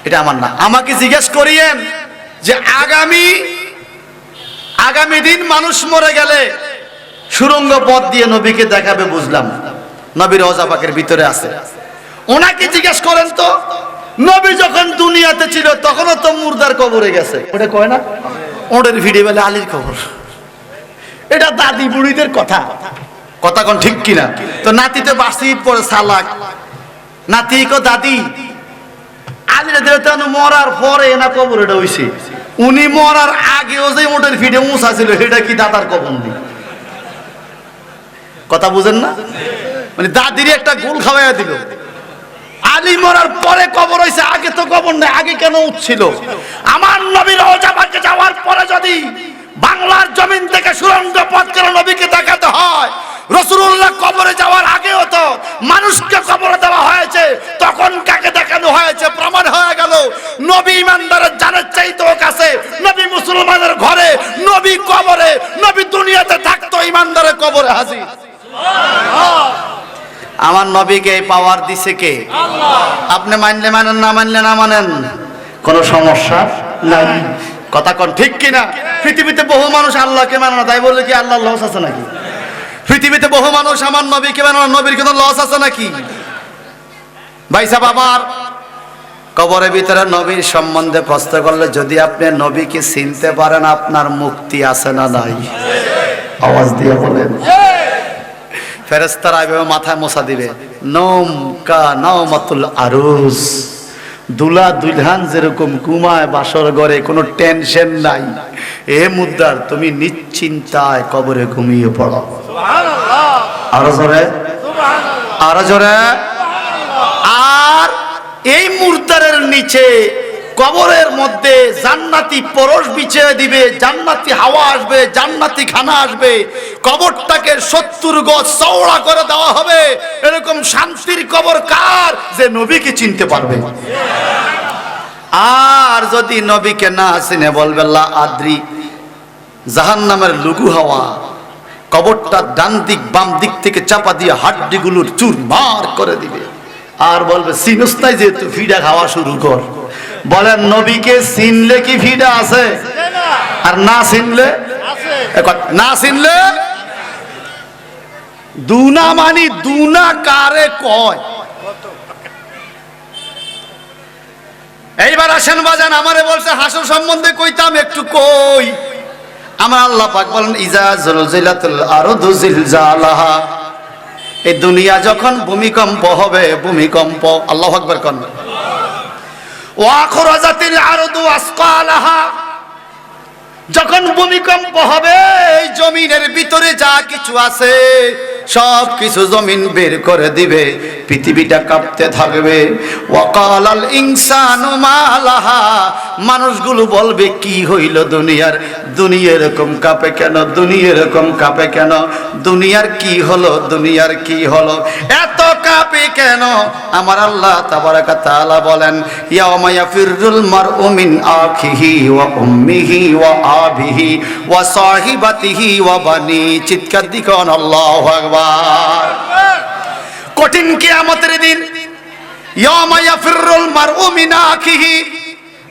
এটা আমার না, আমাকে জিজ্ঞেস করিয়েন যে আগামী দিন মানুষ মরে গেলে সুড়ঙ্গ পথ দিয়ে নবীকে দেখাবে, বুঝলাম নবীর রওজা পাকের ভিতরে আছে। ওনাকে জিজ্ঞেস করেন তো নবী যখন দুনিয়াতে ছিল তখনও তো মুর্দার কবরে গেছে, ওটা কয় না? ওদের ভিডিও বলে আলীর কবর, এটা দাদি বুড়িদের কথা, কথা কোন ঠিক কিনা? তো নাতিতে বাসি পরে সালাক, নাতি কো দাদি আলীর দেবতান মরার পরে না কবর এটা হইছে, উনি মরার আগেও যে ওদের ভিডিও মুছা ছিল এটা কি দাদার কবর নেই? কথা বুঝেন না? মানে দাদির একটা গোল খাওয়াইয়া দিল, আলী মরার পরে কবর হইছে, আগে তো কবর নেই, আগে কেন উঠছিল? আমার নবীর রওজা পাকে যাওয়ার পরে যদি বাংলার জমিন থেকে সুড়ঙ্গ পথ করে নবীকে দেখাতে হয়, রাসূলুল্লাহ কবরে যাওয়ার আগেও তো মানুষকে কবরে দেওয়া হয়েছে, তখন কাকে দেখানো হয়েছে? প্রমাণ হয়ে গেল নবী ইমানদারের জানের চাইতেও কাছে, নবী মুসলমানের ঘরে, নবী কবরে, নবী দুনিয়াতে থাকতো, ইমানদারের কবরে হাজির। আমার নবীকে পাওয়ার দিছে কে? আপনি মানলে মানেন, না মানলে না মানেন, কোনো সমস্যা নাই। কথা কোন ঠিক কিনা? পৃথিবীতে বহু মানুষ আল্লাহকে মানে না, তাই বলে কি আল্লাহর লস আছে নাকি? পৃথিবীতে বহু মানুষ আমার নবীকে মানে না, নবীর কোনো লস আছে নাকি? ভাই সাহেব, আবার কবরের ভিতরে নবীর সম্বন্ধে প্রশ্ন করলে যদি আপনি নবীকে চিনতে পারেন, আপনার মুক্তি আছে না নাই? আওয়াজ দিয়ে বলেন। ফেরেশতারা এভাবে মাথায় মোছা দিবে, নওম কা নাওমাতুল আরুস, দুলা দুলহান যেরকম ঘুমায় বাসর ঘরে, কোনো টেনশন নাই, এ মুদ্দার তুমি নিশ্চিন্তায় কবরে ঘুমিয়ে পড়ো। আরো জোরে, আরো জোরে। আর এই মুর্দারের নিচে কবরের মধ্যে জান্নাতি পরশ বিছিয়ে দিবে, জান্নাতি হাওয়া আসবে, জান্নাতি খানা আসবে, কবরটাকে 70 গজ চওড়া করে দেওয়া হবে। এরকম শান্তির কবর কার যে নবীকে চিনতে পারবে? আর যদি নবীকে না চিনে বলবে লা আদ্রি, জাহান্নামের লুগু হাওয়া কবরটা ডান দিক বাম দিক থেকে চাপা দিয়ে হাড্ডিগুলোর চুরমার করে দিবে। আর বলবে চিনস নাই যেহেতু ফিডা খাওয়া শুরু কর। বলেন নবীকে চিনলে কি ফিডা আছে? আর না চিনলে না চিনলে দুনা মানি দুনা কারে কয়। এইবার আসেন বাজান, আমারে বলছে হাসর সম্বন্ধে কইতাম, একটু কই। আমার আল্লাহ পাক বলেন ইজা জুলজিলাতুল আরদু জিলজালাহা, এই দুনিয়া যখন ভূমিকম্প হবে, ভূমিকম্প, আল্লাহু আকবার কোন, ওয়া আখরাজাতিল আরদু আসকালাহা, যখন ভূমিকম্প হবে এই জমিনের ভিতরে যা কিছু আছে সব কিছু জমিন বের করে দিবে, পৃথিবীটা কাঁপতে থাকবে। ওয়াকালাল ইনসানু মা লাহা, মানুষগুলো বলবে কি হইল দুনিয়ার, দুনিয়া এরকম কাঁপে কেন, দুনিয়া এরকম কাঁপে কেন, দুনিয়ার কি হলো, দুনিয়ার কি হলো, এত কাঁপে কেন? আমার আল্লাহ তাবারাকা তাআলা বলেন ইয়াওমা ইয়াফিরুল মারউ মিন আখিহি ওয়া উম্মিহি ওয়া আবিহি ওয়া সাহিবাতিহি ওয়া বানি। চিৎকার দিকন আল্লাহু আকবার। কঠিন কিয়ামতের দিন ইয়াওমা ইয়াফিরুল মারউ মিন আখিহি,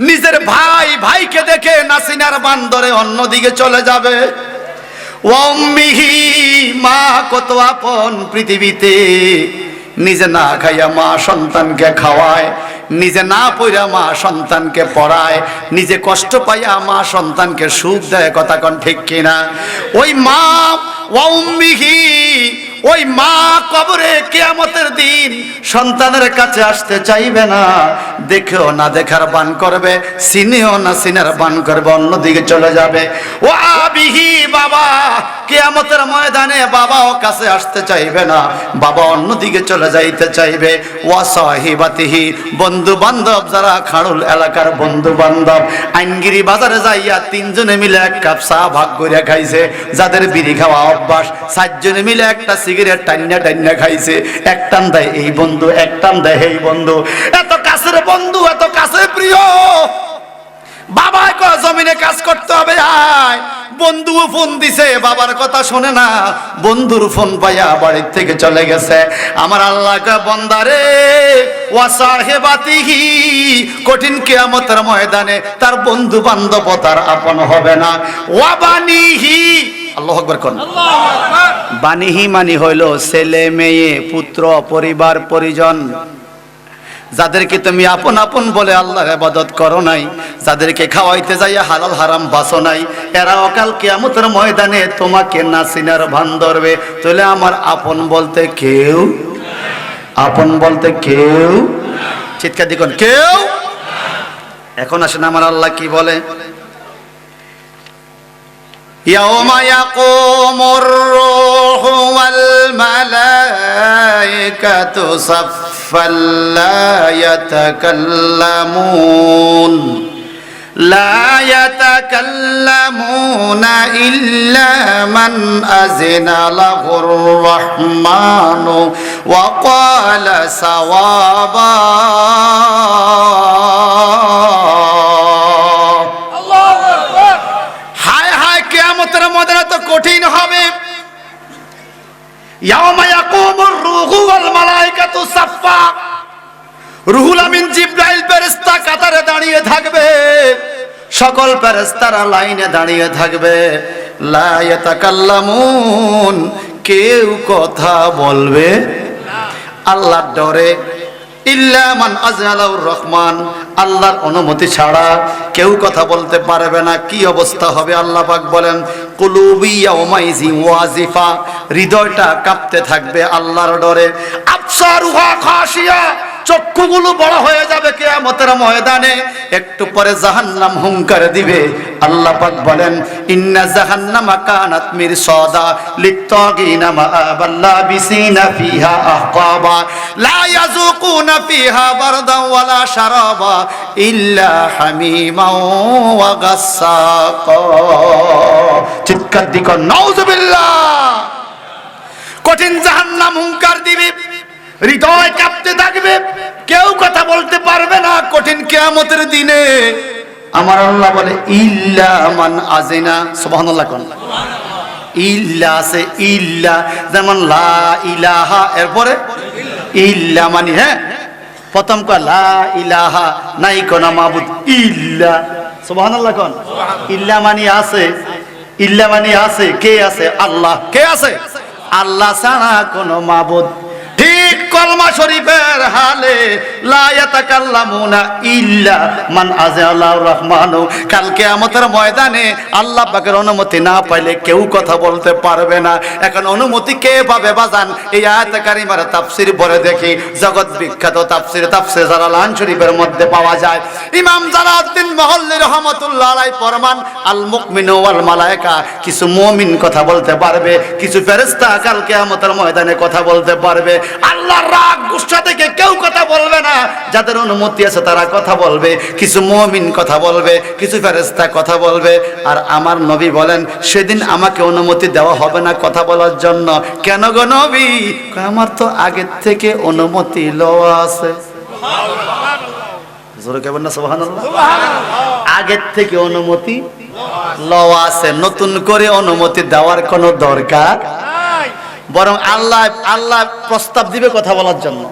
নিজের ভাই ভাইকে দেখে নাসিনার বান্দরে অন্যদিকে চলে যাবে। ওয়া উম্মিহি, মা কত আপন পৃথিবীতে, নিজে না খাইয়া মা সন্তানকে খাওয়ায়, নিজে না পড়া মা সন্তানকে পড়ায়, নিজে কষ্ট পাইয়া মা সন্তানকে সুখ দেয়। কথা কোন ঠিক কিনা? ওই মা ওয়া উম্মিহি, ওই মা কবরে কিয়ামতের দিন সন্তানের কাছে আসতে চাইবে না, দেখেও না দেখার বান করবে, চিনেও না চিনার বান করবে, অন্যদিকে চলে যাবে। ও আবিহি, বাবা কিয়ামতের ময়দানে বাবাও কাছে আসতে চাইবে না, বাবা অন্যদিকে চলে যাইতে চাইবে। ওয়া সাহিবাতিহি, বন্ধু বান্ধব যারা খাড়ুল এলাকার বন্ধু বান্ধব আইনগিরি বাজারে যাইয়া তিনজনে মিলে এক কাপ চা ভাগ করে খাইছে, যাদের বিড়ি খাওয়া অভ্যাস, চারজনে মিলে একটা সিগারেট টান্না টান্না খাইছে, এক টান দেয় এই বন্ধু, এক টান দেয় এই বন্ধু, এত কাছের বন্ধু, এত কাছে প্রিয়। বাবাই কয় জমিনে কাজ করতে হবে, আয়। বন্ধু ফোন দিছে, বাবার কথা শোনে না, বন্ধুর ফোন পাইয়া বাড়ির থেকে চলে গেছে। আমার আল্লাহ কয় বান্দারে ওয়া সাহিবাতিহি, কঠিন কিয়ামতের ময়দানে তার বন্ধু বান্ধব তার আপন হবে না। ওয়া বানিহি, আল্লাহু আকবার কোন, বানিহি মানে হইল ছেলে মেয়ে পুত্র পরিবার পরিজন, যাদেরকে তুমি আপন আপন বলে আল্লাহর ইবাদত করো নাই, যাদেরকে খাওয়াইতে যাইয়া হালাল হারাম বাসো নাই, এরা অকাল কিয়ামতের ময়দানে তোমাকে না চিনার ভান ধরবে। তাহলে আমার আপন বলতে কেউ, আপন বলতে কেউ, চিৎকার দিকন কেউ। এখন আসেন আমার আল্লাহ কি বলে, ইয়াওমা ইয়াকুমুর রূহু ওয়াল মালায়েকাতু সাফফান লা ইয়াতাকাল্লামুনা ইল্লা মান আযিনা লাহুর রাহমানু ওয়া ক্বালা সাওয়াবা। কিয়ামতের ময়দানে তো কঠিন হবে। ইয়াওমা ইয়াকুমুর রূহু ওয়াল মালায়েকাতু সাফফা, রুহুল আমিন জিবরাইল ফেরেশতা কাতারে দাঁড়িয়ে থাকবে, সকল ফেরেশতারা লাইনে দাঁড়িয়ে থাকবে। লা ইয়াতাকাল্লামুন, কেউ কথা বলবে আল্লাহর ডরে, ইল্লা মান আযনা লাহুর রহমান, আল্লাহর অনুমতি ছাড়া কেউ কথা বলতে পারবে না। কি অবস্থা হবে আল্লাহ পাক বলেন, কুলুবি ইয়াউমাইযি ওয়াজিফা, হৃদয়টা কাঁপতে থাকবে আল্লাহর ডরে। আবসারুহা খাশিয়া, চক্ষুগুলো বড় হয়ে যাবে কিয়ামতের ময়দানে। একটু পরে জাহান্নাম হুঙ্কার দিবে। আল্লাহ পাক বলেন ইন্না জাহান্নামা কানাত মিরসাদা লিত্তাগিনা মাআবাল লাবিসিনা ফিহা আহকাবা লা ইয়াযুকুনা ফিহা বারদান ওয়ালা শারাবা ইল্লা হামিমান ওয়া গাসসাকা। চিৎকার দিক নাউযুবিল্লাহ। কঠিন জাহান্নাম হুঙ্কার দিবে, হৃদয় কাঁপতে থাকবে, কেউ কথা বলতে পারবে না কঠিন কিয়ামতের দিনে। আমার আল্লাহ বলে ইল্লা মান আযিনা, সুবহানাল্লাহ কোন ইল্লা আছে, ইল্লা যেমন লা ইলাহা, এরপরে ইল্লা মানে হ্যাঁ প্রথম কা লা ইলাহা, নাই কোন মাবুদ ইল্লা, সুবহানাল্লাহ কোন ইল্লা মানে আছে, ইল্লা মানে আছে, কে আছে? আল্লাহ। কে আছে? আল্লাহ ছাড়া কোন মাবুদ। ঠিক কলমা শরীফের হালে লা ইয়াতাকাল্লামুনা ইল্লা মান আযাল্লাহু রহমানু। কাল কিয়ামতের ময়দানে আল্লাহ পাকের অনুমতি না পাইলে কেউ কথা বলতে পারবে না। এখন অনুমতি কে পাবে বাজান? এই আয়াতে কারিমার তাফসীর পড়ে দেখি, জগৎ বিখ্যাত তাফসীর জালালান শরীফের মধ্যে পাওয়া যায়। ইমাম জালালউদ্দিন মহল্লি রাহমাতুল্লাহ আলাইহি ফরমান আল মুমিনু ওয়াল মালায়েকা, কিছু মুমিন কথা বলতে পারবে, কিছু ফেরেশতা কাল কিয়ামতের ময়দানে কথা বলতে পারবে। আল্লাহর রাগ গুসা থেকে কেউ কথা বলবে না, যাদের অনুমতি আছে তারা কথা বলবে, কিছু মুমিন কথা বলবে, কিছু ফেরেশতা কথা বলবে। আর আমার নবী বলেন সেদিন আমাকে অনুমতি দেওয়া হবে না কথা বলার জন্য। কেন গো নবী? আমার তো আগে থেকে অনুমতি লওয়া আছে। জোরে কেবল না সুবহানাল্লাহ। আগের থেকে অনুমতি লওয়া আছে, নতুন করে অনুমতি দেওয়ার কোনো দরকার, বরং আল্লাহ প্রস্তাব দিবে কথা বলার জন্য।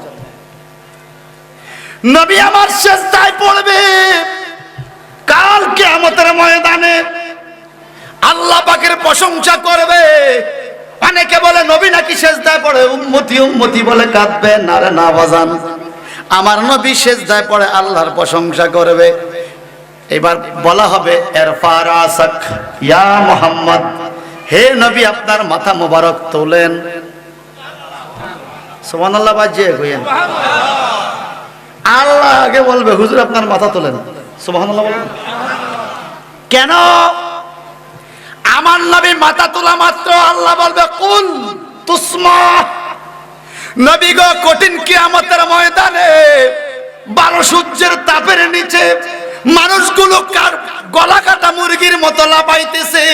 নবী আমার সিজদায় পড়বে কাল কিয়ামতের ময়দানে, আল্লাহ পাকের প্রশংসা করবে। অনেকে বলে নবী নাকি সিজদায় পড়ে উম্মতি উম্মতি বলে কাঁদবে। না রে না বাজান, আমার নবী সিজদায় পড়ে আল্লাহর প্রশংসা করবে। এবার বলা হবে ইরফা রাসাক ইয়া মুহাম্মদ, হে নবী আপনার মাথা মোবারক তোলেন। সুবহানাল্লাহ বাজিয়ে কইেন। আল্লাহ আগে বলবে হুজুর আপনার মাথা তোলেন। সুবহানাল্লাহ বলেন। কেন? আমার নবী মাথা তোলা মাত্র আল্লাহ বলবে কুল তুসমা। নবী গো, কঠিন কিয়ামতের ময়দানে 12 সূর্যের তাপের নিচে মানুষগুলো গলা কাটা মুরগির মতো লাফাইতেছে।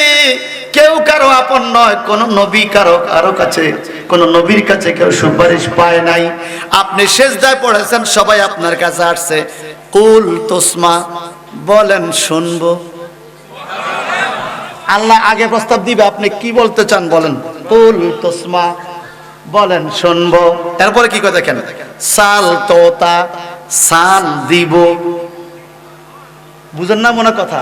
কেউ কারো আপন নয়, কোন নবী কারো কাছে, কোন নবীর কাছে কেউ সুপারিশ পায় নাই। আপনি সিজদায় পড়েছেন, সবাই আপনার কাছে আসছে, কুল তুসমা, বলেন শুনবো। আল্লাহ আগে প্রস্তাব দিবে, আপনি কি বলতে চান বলেন, কুল তুসমা, বলেন শুনবো। এরপরে কি কথা দেখেন, সাল তোতা, সান দিব। বুঝেন না মনে কথা?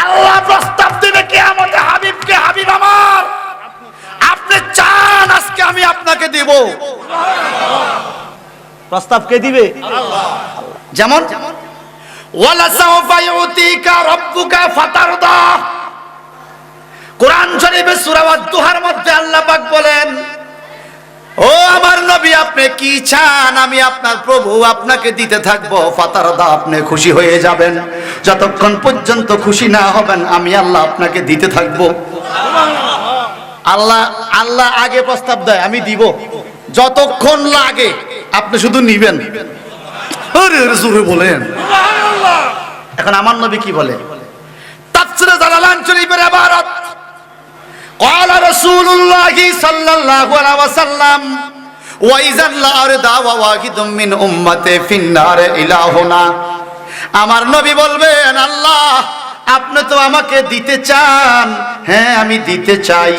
আল্লাহ প্রস্তাব দিবে কিয়ামতে হাবিবকে, হাবিব আমার আপনি চান আজকে আমি আপনাকে দিব। প্রস্তাব কে দিবে? আল্লাহ। যেমন ওয়ালা সাওফা ইউতিকা রাব্বুকা ফাতারদা, কোরআন শরীফে সূরা আদ-দুহার মধ্যে আল্লাহ পাক বলেন, ও আমার নবী আপনি কি চান আমি আপনার প্রভু আপনাকে দিতে থাকবো। ফাতারদা, আপনি খুশি হয়ে যাবেন। যতক্ষণ পর্যন্ত খুশি না হবেন আমি আল্লাহ আপনাকে দিতে থাকবো। আল্লাহ আগে প্রস্তাব দেয়, আমি দিব, যতক্ষণ লাগে আপনি শুধু নিবেন। আরে জোরে বলেন। এখন আমার নবী কি বলে? তাফসীরে জালালান শরীফের ইবারত, قال رسول الله صلى الله عليه وسلم واذا الارض وواحد من امتي في النار الهنا। আমার নবী বলবেন আল্লাহ আপনি তো আমাকে দিতে চান, হ্যাঁ আমি দিতে চাই,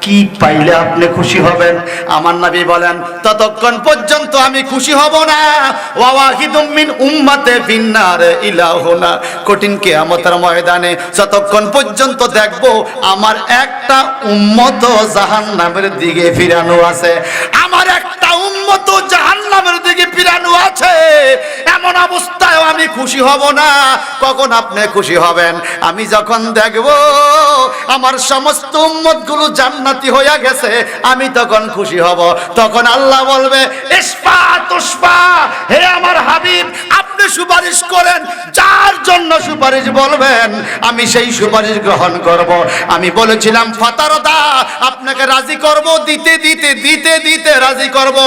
কি পাইলে আপনি খুশি হবেন? আমার নবী বলেন ততক্ষণ পর্যন্ত আমি খুশি হব না। ওয়াহিদুম মিন উম্মতে ফিন্নার ইলাহুনা, কঠিন কিয়ামতের ময়দানে যতক্ষণ পর্যন্ত দেখব আমার একটা উম্মত জাহান্নামের দিকে ফিরানো আছে, আমার একটা উম্মত জাহান্নামের দিকে ফিরানো আছে, এমন অবস্থায় আমি খুশি হব না। কখন আপনি খুশি হবেন? আমি যখন দেখব আমার সমস্ত উম্মতগুলো জান্নাতি হয়ে গেছে, আমি তখন খুশি হব। তখন আল্লাহ বলবে ইসফা তুসফা, হে আমার হাবিব আপনি সুপারিশ করেন, যার জন্য সুপারিশ বলবেন আমি সেই সুপারিশ গ্রহণ করব। আমি বলেছিলাম ফাতারদা, আপনাকে রাজি করব, দিতে দিতে দিতে দিতে রাজি করব।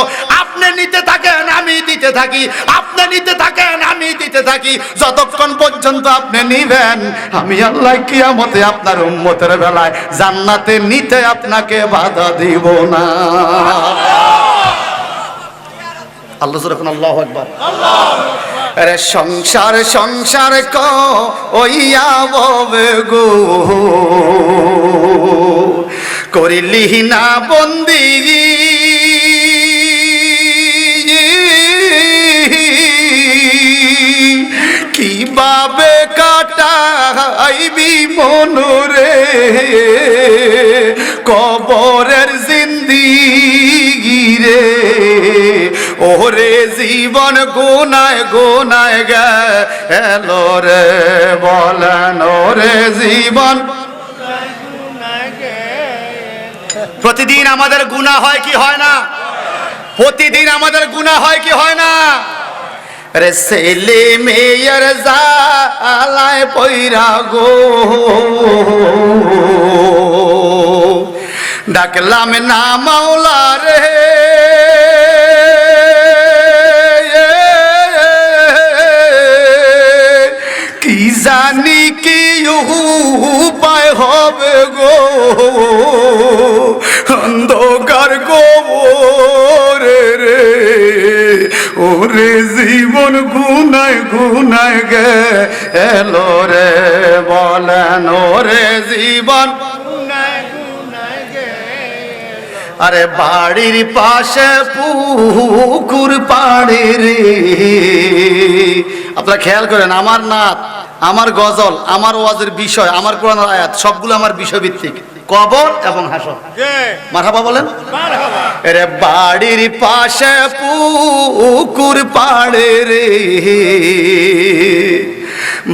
আপনি নিতে থাকেন আমি দিতে থাকি, আপনি নিতে থাকেন আমি দিতে থাকি, যতক্ষণ পর্যন্ত আপনি নিবেন আমি আল্লাহ কিয়ামতে আপনার উম্মতের বেলায় জান্নাতে নিতে আপনাকে বাধা দিব না। আল্লাহ যখন আল্লাহু আকবার। আরে সংসার সংসার ওইয়া ববে গো করিলি না বন্দিগি কিভাবে কাটাইবি মনরে কবরের জিন্দিগি রে ওরে জীবন গুনায় গুনায় গেল রে বলেন ওরে জীবন। প্রতিদিন আমাদের গুনাহ হয় কি হয় না? প্রতিদিন আমাদের গুনাহ হয় কি হয় না? রে ছেলে মেয়ের জালায় পয়রা গো ডাকলাম না মাওলা রে কি জানি কি উপায় হবে গো অন্ধকার গোবরে রে ওরে জীবন গুনায় গুনায় গেল রে বলেন ওরে জীবন। আরে বাড়ির পাশে পুকুর পাড়ে রে আপনারা খেয়াল করেন আমার নাত আমার গজল আমার ওয়াজের বিষয় আমার কোরআনের আয়াত সবগুলো আমার বিষয়ভিত্তিক কবর এবং হাসর। মারহাবা বলেন। আরে বাড়ির পাশে পুকুর পাড়ে রে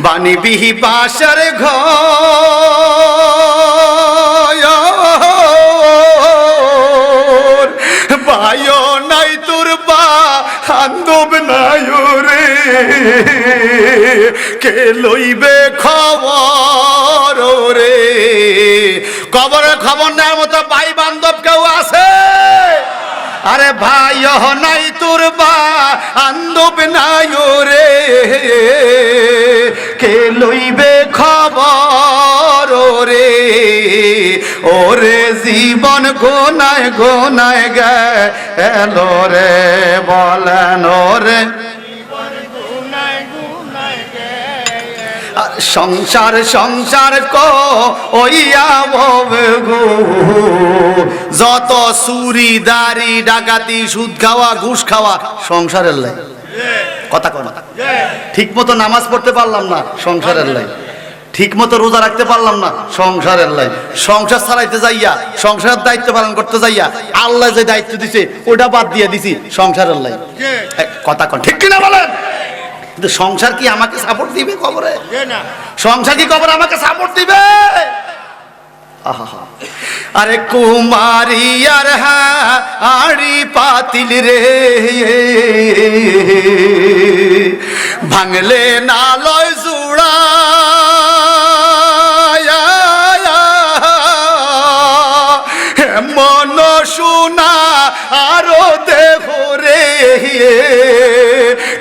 বানিবিহি বাসার ঘর বায়ো নাই তোর বান্ধব নাই রে কে লইবে খবর রে কবরের খবর নেওয়ার মতো ভাই বান্ধব কেউ আছে? আরে ভাই নাই তোর বান্ধব নাই রে কে লইবে খবর রে ওরে জীবন গোনায় গোনায় গেল রে বলেন ওরে সংসার সংসার ওইয়া ববে গো যত চুরি দাড়ি ডাকাতি সুদ খাওয়া ঘুষ খাওয়া সংসারের লাই কথা কয় না। ঠিক মতো নামাজ পড়তে পারলাম না সংসারের লাই ঠিক মতো রোজা রাখতে পারলাম না সংসারের লাই সংসার চালাইতে যাইয়া সংসারের দায়িত্ব পালন করতে যাইয়া আল্লাহ যে দায়িত্ব দিছে ওটা বাদ দিয়ে দিছি সংসারের লাই কথা কন ঠিক কিনা বলেন? কিন্তু সংসার কি আমাকে সাপোর্ট দিবে কবরে? সংসার কি কবরে আমাকে সাপোর্ট দিবে? আরে কুমারী আর হাড়ি পাতিল রে ভাঙলে না লয় জুড়া মন শোনা আরো দেহ রে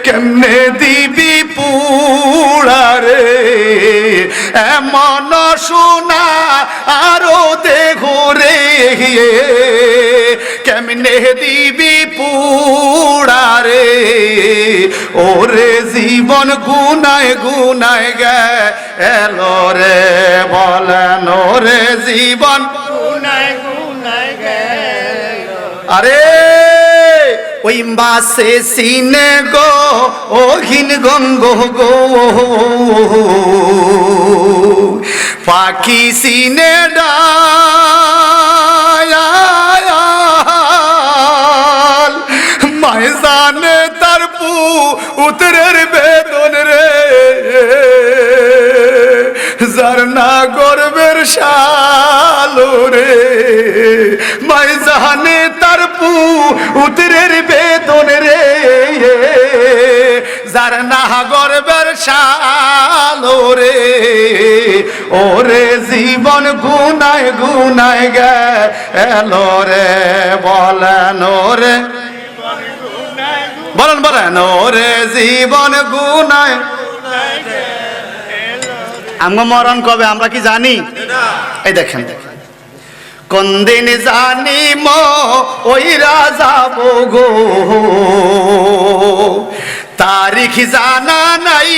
কেমনে দিবি পুড়া রে এমন শোনা আরো দেহ রে কেমনে দিবি পুড়া রে ওরে জীবন গুনায় গুনায় গেল রে বলেন ওরে জীবন গুনায় গুনায় গেল। আরে ওই মাসে সিনে গো ও ঘিন গঙ্গ গো পাখি সিনে ডাল মায় জানে তার উতরের বেদন রে যার না গর্বের শালো রে মায় জানে তার উতরের বেদন রে যার না গর্বের শালো রে ওরে জীবন গুনায় গুনায় গেল রে বলেন ওরে বলেন বলেন ওরে জীবন গুনায়। আমরা মরণ কবে আমরা কি জানি? এই দেখেন কোন দিন জানি ওইরা যাব গো, তারিখ জানা নাই,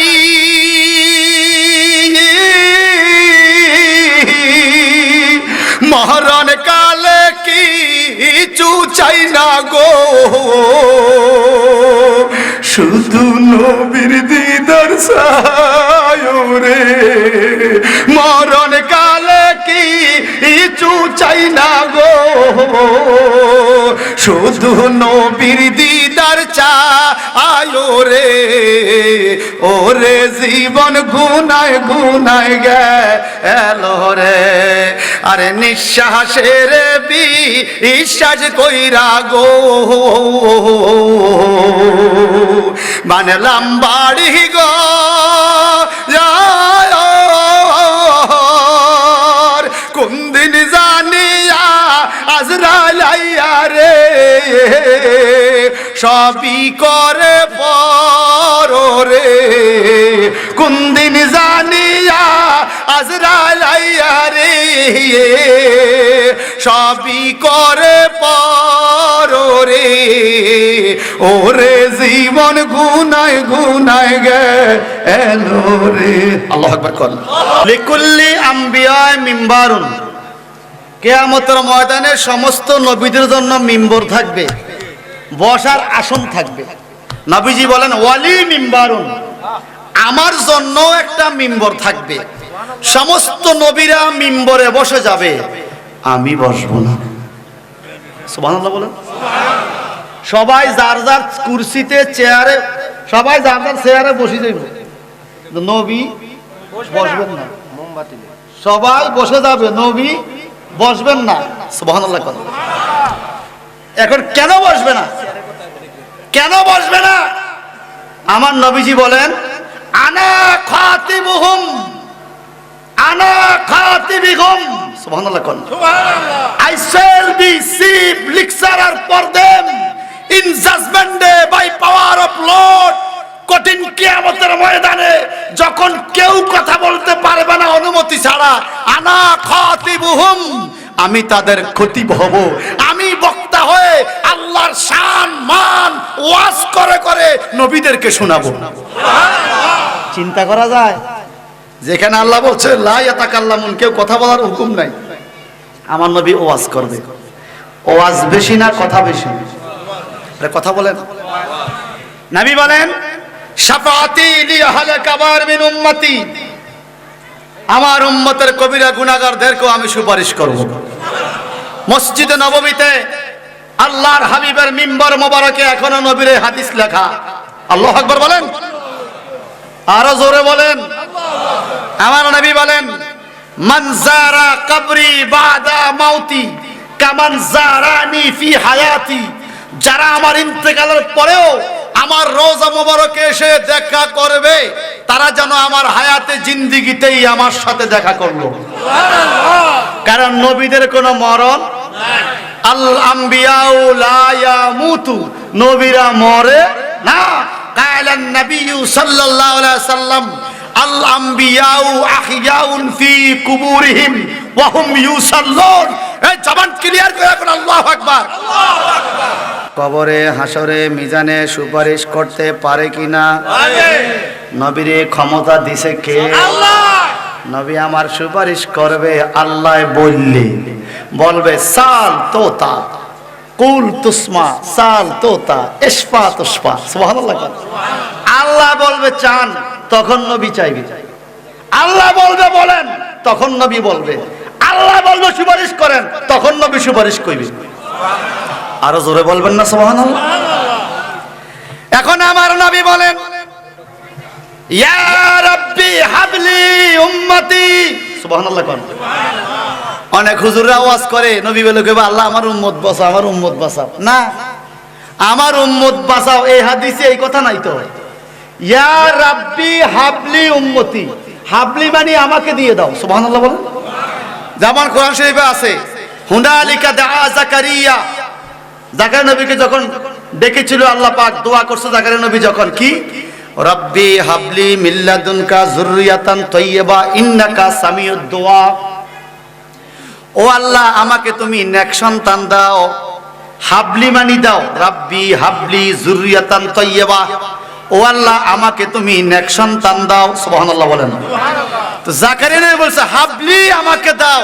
মরণ কালে কিছু চাই না গো, শুধু নবীর দিদার চাই রে, মরণ কালে কিছু চাই না গো, শুধু নবীর দিদার চাই রে, ওরে জীবন গুনায় গুনায় গেল রে, আরে নিঃশ্বাসের বিশ্বাস কইরা গো, বানলাম বাড়ি গো, কোন দিন জানিয়া আজরাইল আইয়া রে, সবই করে পর রে, কোন দিন জানিয়া আজরাইল আইয়া রে, সবই করে পর রে, ওরে জীবন গুনায় গুনায় গেল রে। আল্লাহু আকবার কর। লিকুল্লি আম্বিয়া মিম্বারুন, কিয়ামতের ময়দানে সমস্ত নবীদের জন্য মিম্বর থাকবে, বসার আসন থাকবে। নবীজি বলেন ওয়ালি মিম্বারুন, আমার জন্য একটা মিম্বর থাকবে, সমস্ত নবীরা মিম্বরে বসে যাবে, আমি বসবো না। সুবহানাল্লাহ বলেন। সবাই যার যার কুরসিতে চেয়ারে, সবাই যার যার চেয়ারে বসে যাবে, নবী বসবেন না, সবাই বসে যাবে, নবী বসবেন না। সুবহানাল্লাহ। এখন কেন বসবে না, কেন বসবে না? আমার নবীজি বলেন আনা খাতিবুহুম, আনা খাতিবুহুম। সুবহানাল্লাহ। I shall be chief lecturer for them in judgment day by power of Lord. কঠিন কিয়ামতের ময়দানে যখন কেউ কথা বলতে পারবে না অনুমতি ছাড়া, আনা খাতিবুহুম, আমি তাদের খতিব হব, আমি বক্তা হয়ে আল্লাহর শান মান ওয়াজ করে করে নবীদেরকে শোনাবো। চিন্তা করা যায়, যেখানে আল্লাহ বলছে লা ইয়াতাকাল্লামুন, কেউ কথা বলার হুকুম নাই, আমার নবী ওয়াজ করবে। ওয়াজ বেশি না কথা বেশি? কথা বলেন। নবী বলেন শাফাআতি লি আহলে কাবার মিন উম্মতি, আমার উম্মতের কবিরা গুনাহগারদেরকেও আমি সুপারিশ করব। মসজিদে নববীতে আল্লাহর হাবিবের মিম্বর মোবারকে এখনো নবীর হাদিস লেখা। আল্লাহু আকবার বলেন, আরো জোরে বলেন। আমার নবী বলেন মান যারা কবরি বাদা মাউতি কামান যারানি ফি হায়াতি, যারা আমার ইন্তেকালের পরেও আমার রওজা মোবারকে এসে দেখা করবে, তারা যেন আমার হায়াতে জিন্দেগিতেই আমার সাথে দেখা করলো। কারণ নবীদের কোনো মরণ নাই। আল আম্বিয়াউ লা ইয়ামুতু, নবীরা মরে না। কালান নবী সাল্লাল্লাহু আলাইহি সাল্লাম আল আম্বিয়াউ আহইয়াউন ফি কুবুরিহিম ওয়া হুম ইউসাল্লুন। এই জবান ক্লিয়ার করে এখন আল্লাহু আকবার। আল্লাহু আকবার। কবরে হাসরে মিজানে সুপারিশ করতে পারে কিনা? পারে। নবীরে ক্ষমতা দিছে কে? আল্লাহ। নবী আমার সুপারিশ করবে আল্লাহ বললে, বলবে সাল তোতা কুল তুসমা, সাল তোতা ইশফা তুশফা। সুবহানাল্লাহ। আল্লাহ বলবে চান, তখন নবী চাইবে। আল্লাহ বলবে বলেন, তখন নবী বলবে। আল্লাহ বলবে সুপারিশ করেন, তখন নবী সুপারিশ করবে। আরো জোরে বলবেন না সুবহানাল্লাহ। এখন আমার নবী বলেন ইয়া রাব্বি হাবলি উম্মতি। সুবহানাল্লাহ। অনেক হুজুররা ওয়াজ করে, নবী বলে কইবা আল্লাহ আমার উম্মত বাঁচাও, আমার উম্মত বাঁচাও। না, আমার উম্মত বাঁচাও এই হাদিসে এই কথা নাই তো। ইয়া রাব্বি হাবলি উম্মতি, হাবলি মানে আমাকে দিয়ে দাও। সুবহানাল্লাহ বলেন। যেমন কোরআন শরীফে আছে হুনালিকা দাআ জাকারিয়া, জাকারিয়া নবীকে যখন ডেকেছিল আল্লাহ পাক, দোয়া করছে জাকারিয়া নবী যখন, কি রব্বি হাবলি মিল্লাদুনকা যুররিয়াতান তাইয়্যিবা ইন্নাকা সামিউদ দুআ ও আল্লাহ আমাকে তুমি নেক সন্তান দাও, হাবলি মানি দাও, রাব্বি হাবলি যুররিয়াতান তাইয়্যিবা। ও আল্লাহ আমাকে তুমি নেক সন্তান দাও, সুবহানাল্লাহ বলেন। তো জাকারিয়া নবী বলছে হাবলি আমাকে দাও,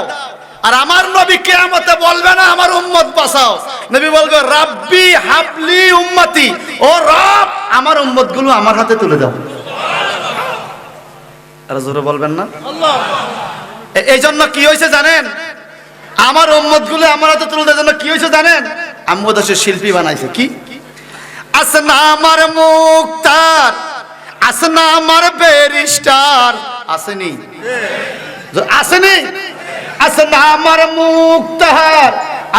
আর আমার নবী কিয়ামতে বলবে না আমার উম্মত বাঁচাও, নবী বলবে রাব্বি হাবলি উম্মতি, ও রব আমার উম্মত গুলো আমার হাতে তুলে দাও। আর জোরে বলবেন না আল্লাহ। এই জন্য কি হয়েছে জানেন, আমার উম্মত গুলো আমার হাতে তুলে দেওয়ার জন্য কি হয়েছে জানেন, আম্মু দাসের শিল্পী বানাইছে কি, আসনা আমার মুক্তার, আসনা আমার ব্যারিস্টার, আসেনি আসেনি, আসনা আমার মুক্তার,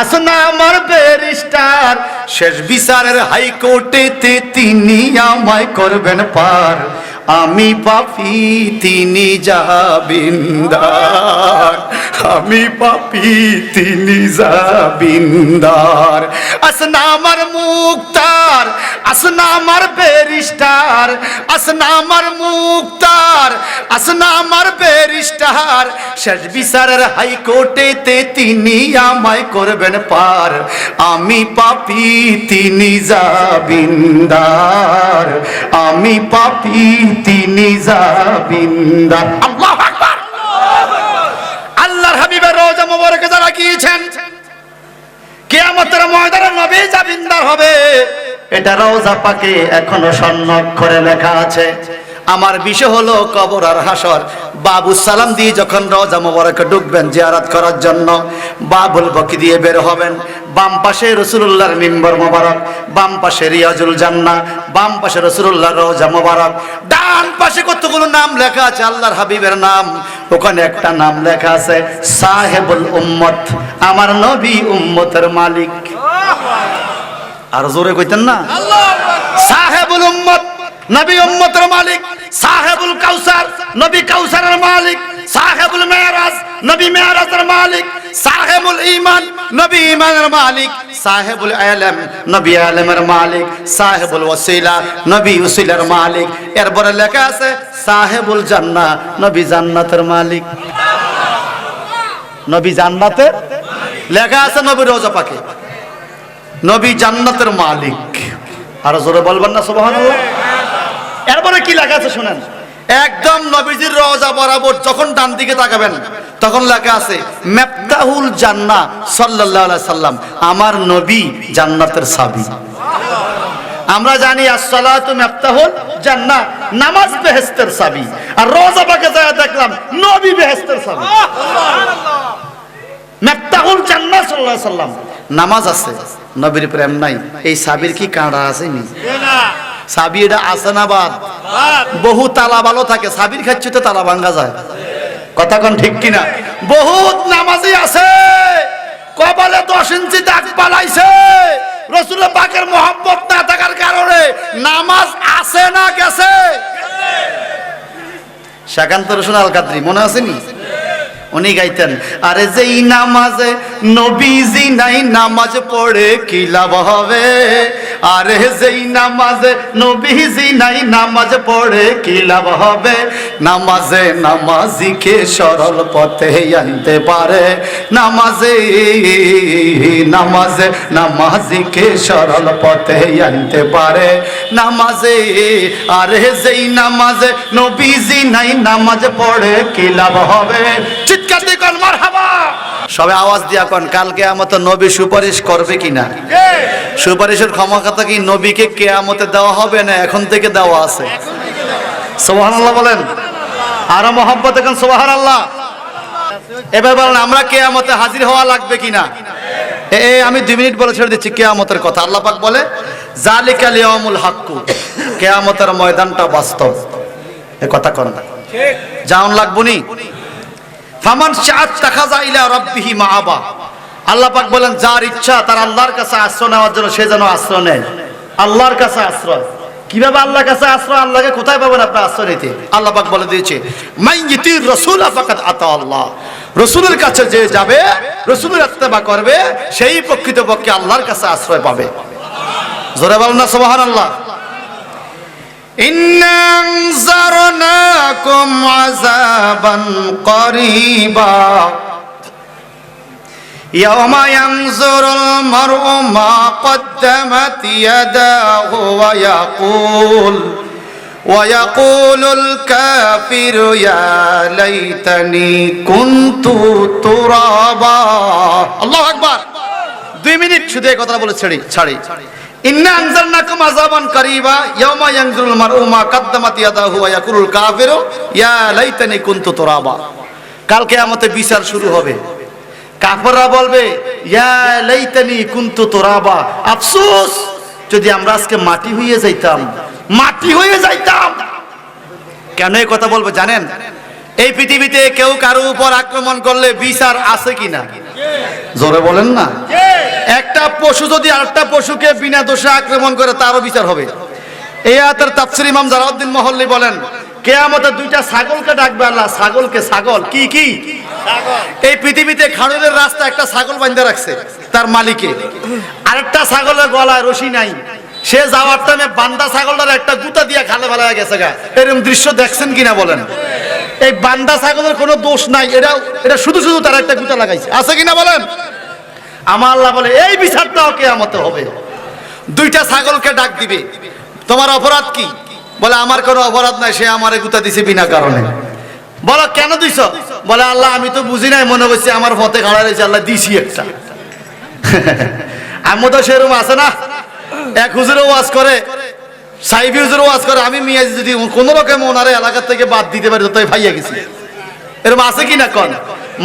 আসনা আমার ব্যারিস্টার, শেষ বিচারের হাইকোর্টেতে তিনি আমায় করবেন পার, আমি পাপী তিনি জামিনদার, আমি পাপী তিনি জামিনদার। আসনা আমার মুক্তার, আসনা আমার ব্যারিস্টার, আসনা আমার মুক্তার, আসনা আমার ব্যারিস্টার, শেষ বিচারের হাইকোর্টেতে তিনি আমায় করবেন পার, আমি পাপী তিনি জামিনদার, আমি পাপী তিনি জামিনদার। আল্লাহু আকবার। আল্লাহর হাবিবের রওজা মোবারকে যারা গিয়েছেন কিয়ামতের ময়দানে নবী জামিনদার হবে, এটা রওজা পাকে এখনো স্বর্ণাক্ষরে লেখা আছে। আমার বিষয় হলো কবর আর হাসর। বাবু সালাম দিয়ে যখন রওজা মোবারকে ঢুকবেন জিয়ারত করার জন্য, বাবুল বকি দিয়ে বের হবেন, বাম পাশে রাসূলুল্লাহর মিম্বার মোবারক, বাম পাশে রিয়াজুল জান্নাহ, বাম পাশে রাসূলুল্লাহর রওজা মোবারক, ডান পাশে কতগুলো নাম লেখা আছে আল্লাহর হাবিবের নাম। ওখানে একটা নাম লেখা আছে সাহেবুল উম্মত, আমার নবী উম্মতের মালিক। আর জোরে কইতেন না সাহেবুল উম্মত, নবী উম্মতের মালিক, সাহেবুল কাউসার, নবী কাউসারের মালিক, সাহেবুল মেরাজ, নবী মেরাজের মালিক, সাহেবুল ঈমান, নবী ঈমানের মালিক, সাহেবুল ইলম, নবী ইলমের মালিক, সাহেবুল ওয়াসিলা, নবী ওয়াসিলার মালিক। এরপরে লেখা আছে সাহেবুল জান্নাহ, নবী জান্নাতের মালিক। নবী জান্নাতের লেখা আছে নবীর রওজা পাকে, নবী জান্নাতের মালিক। আর জোরে বলবেন না সুবহানাল্লাহ। এরপরে কি লেখা আছে শুনেন, একদম নবীজির রওজা বরাবর যখন ডান দিকে তাকাবেন তখন লেখা আছে মিফতাহুল জান্নাহ সাল্লাল্লাহু আলাইহি সাল্লাম, আমার নবী জান্নাতের চাবি। আমরা জানি আসসালাতু মিফতাহুল জান্নাহ, নামাজ বেহেশতের চাবি, আর রওজা পাকে যায় দেখলাম নবী বেহেশতের চাবি। মিফতাহুল জান্নাহ সাল্লাল্লাহু আলাইহি সাল্লাম, নামাজ আছে, নবীর প্রেম নাই, এই চাবির কি কাঁড়া আছে নি? চাবি এটা আসানাবাদ, বহু তালা ভালো থাকে, চাবির ক্ষেত্রে তালা ভাঙ্গা যায়। কথা কোন ঠিক কিনা? বহুত নামাজি আছে কপালে 10 ইঞ্চি দাগ পালাইছে, রাসূল পাকের মহব্বত না থাকার কারণে নামাজ আছে না গেছে। শাকান্ত রসুল আল কাদরি মনে আছে নি? উনি গাইতেন, আরে যেই নামাজে নবীজি নাই নামাজ পড়ে কি লাভ হবে, আরে যেই নামাজে নবীজি নাই নামাজ পড়ে কি লাভ হবে, নামাজে নামাজিকে সরল পথে আনতে পারে, নামাজে নামাজে নামাজিকে সরল পথে আনতে পারে, নামাজে আরে যেই নামাজে নবীজি নাই নামাজ পড়ে কি লাভ হবে। চিৎকার দিয়ে কোন মারহাবা, সবে আওয়াজ দিয়া কোন কাল কিয়ামতে নবী সুপারিশ করবে কিনা? সুপারিশের ক্ষমতা কি নবীকে কিয়ামতে দেওয়া হবে না এখন থেকে দেওয়া আছে? সুবহানাল্লাহ বলেন, আরো মহব্বত এখন সুবহানাল্লাহ। এবার বলেন আমরা কিয়ামতে হাজির হওয়া লাগবে কিনা? আমি 2 মিনিট বলে ছেড়ে দিচ্ছি কিয়ামতের কথা। আল্লাহ পাক বলে জালিকাল ইয়াউমুল হাক্কু, কিয়ামতের ময়দানটা বাস্তব। এই কথা কোন ঠিক জান লাগবনি। ফামান শাআত তাখাযা ইলা রাব্বিহি মাআবা, আল্লাহ পাক বলেন যার ইচ্ছা তার আল্লাহর কাছে আশ্রয় নেওয়ার জন্য সে যেন আশ্রয় নেয়। আল্লাহর কাছে আশ্রয় কিভাবে? আল্লাহর কাছে আশ্রয়, আল্লাহকে কোথায় পাবেন আপনি আশ্রয় নিতে? আল্লাহ পাক বলে দিয়েছে মাইয়িতির রাসূল ফাকাদ আতা আল্লাহ, রাসূলের কাছে যে যাবে, রাসূলের ইত্তেবা করবে, সেই প্রকৃতপক্ষে আল্লাহর কাছে আশ্রয় পাবে। জোরে বলেন না সুবহানাল্লাহ। ইন্না আনজারনাকুম আযাবান করিবা ইয়াওমা ইয়ানজুরুল মারউ মা কদ্দামাত ইয়াদাহু ওয়া ইয়াকুলুল কাফিরু ইয়া লাইতানি কুনতু তুরাবা। আল্লাহু আকবার। 2 মিনিট শুধু এই কথা বলে ছাড়ি। ইন্না আনজালনাকুম আযাবান কারীবা ইয়াওমা ইয়ানজুরুল মারউ মা কদ্দামাত ইয়াদাহু ওয়া ইয়াকুলুল কাফিরু ইয়া লাইতানি কুনতু তুরাবা। কাল কিয়ামতে বিচার শুরু হবে। কাফেররা বলবে ইয়া লাইতানি কুনতু তুরাবা, আফসোস যদি আমরা আজকে মাটি হয়ে যাইতাম। কেন এই কথা বলবো জানেন? এই পৃথিবীতে কেউ কারো উপর আক্রমণ করলে বিচার আছে কিনা? জোরে বলেন না। একটা পশু যদি আরেকটা পশুকে বিনা দোষে আক্রমণ করে তারও বিচার হবে। এই আয়াতের তাফসীর ইমাম জালালউদ্দিন মহল্লি বলেন কিয়ামতে 2টা ছাগলকে ডাকবে আল্লাহ। ছাগল কি ছাগল? এই পৃথিবীতে খাড়ুরের রাস্তা একটা ছাগল বাঁধা রাখছে তার মালিকে, আরেকটা ছাগলের গলায় রশি নাই, সে যাওয়ার টাইমে বান্দা ছাগলটার একটা গুতা দিয়ে খালে ফেলা গেছে গা। এরকম দৃশ্য দেখছেন কিনা বলেন? এই বান্দা ছাগলের কোনো দোষ নাই, এটা শুধু তার একটা গুতা লাগাইছে, আছে কিনা বলেন? আমার আল্লাহ বলে এই বিচারটাও কিয়ামতে হবে। 2টা ছাগলকে ডাক দিবে, তোমার অপরাধ কি? বলে আমার কোনো অপরাধ নাই, সে আমারে গুতা দিছে বিনা কারণে। বলো কেন দিছ? বলে আল্লাহ আমি তো বুঝি নাই, মনে করছি আমার পথে খাড়া রয়েছে, আল্লাহ দিছি একটা। আমি তো সেরকম আছে না, এক হুজুরও ওয়াজ করে, সাইবি হুজুরও ওয়াজ করে, আমি মিয়াজি যদি কোন রকম ওনারে এলাকা থেকে বাদ দিতে পারি তো ভাইয়া গেছি। এরকম আছে কিনা কোন?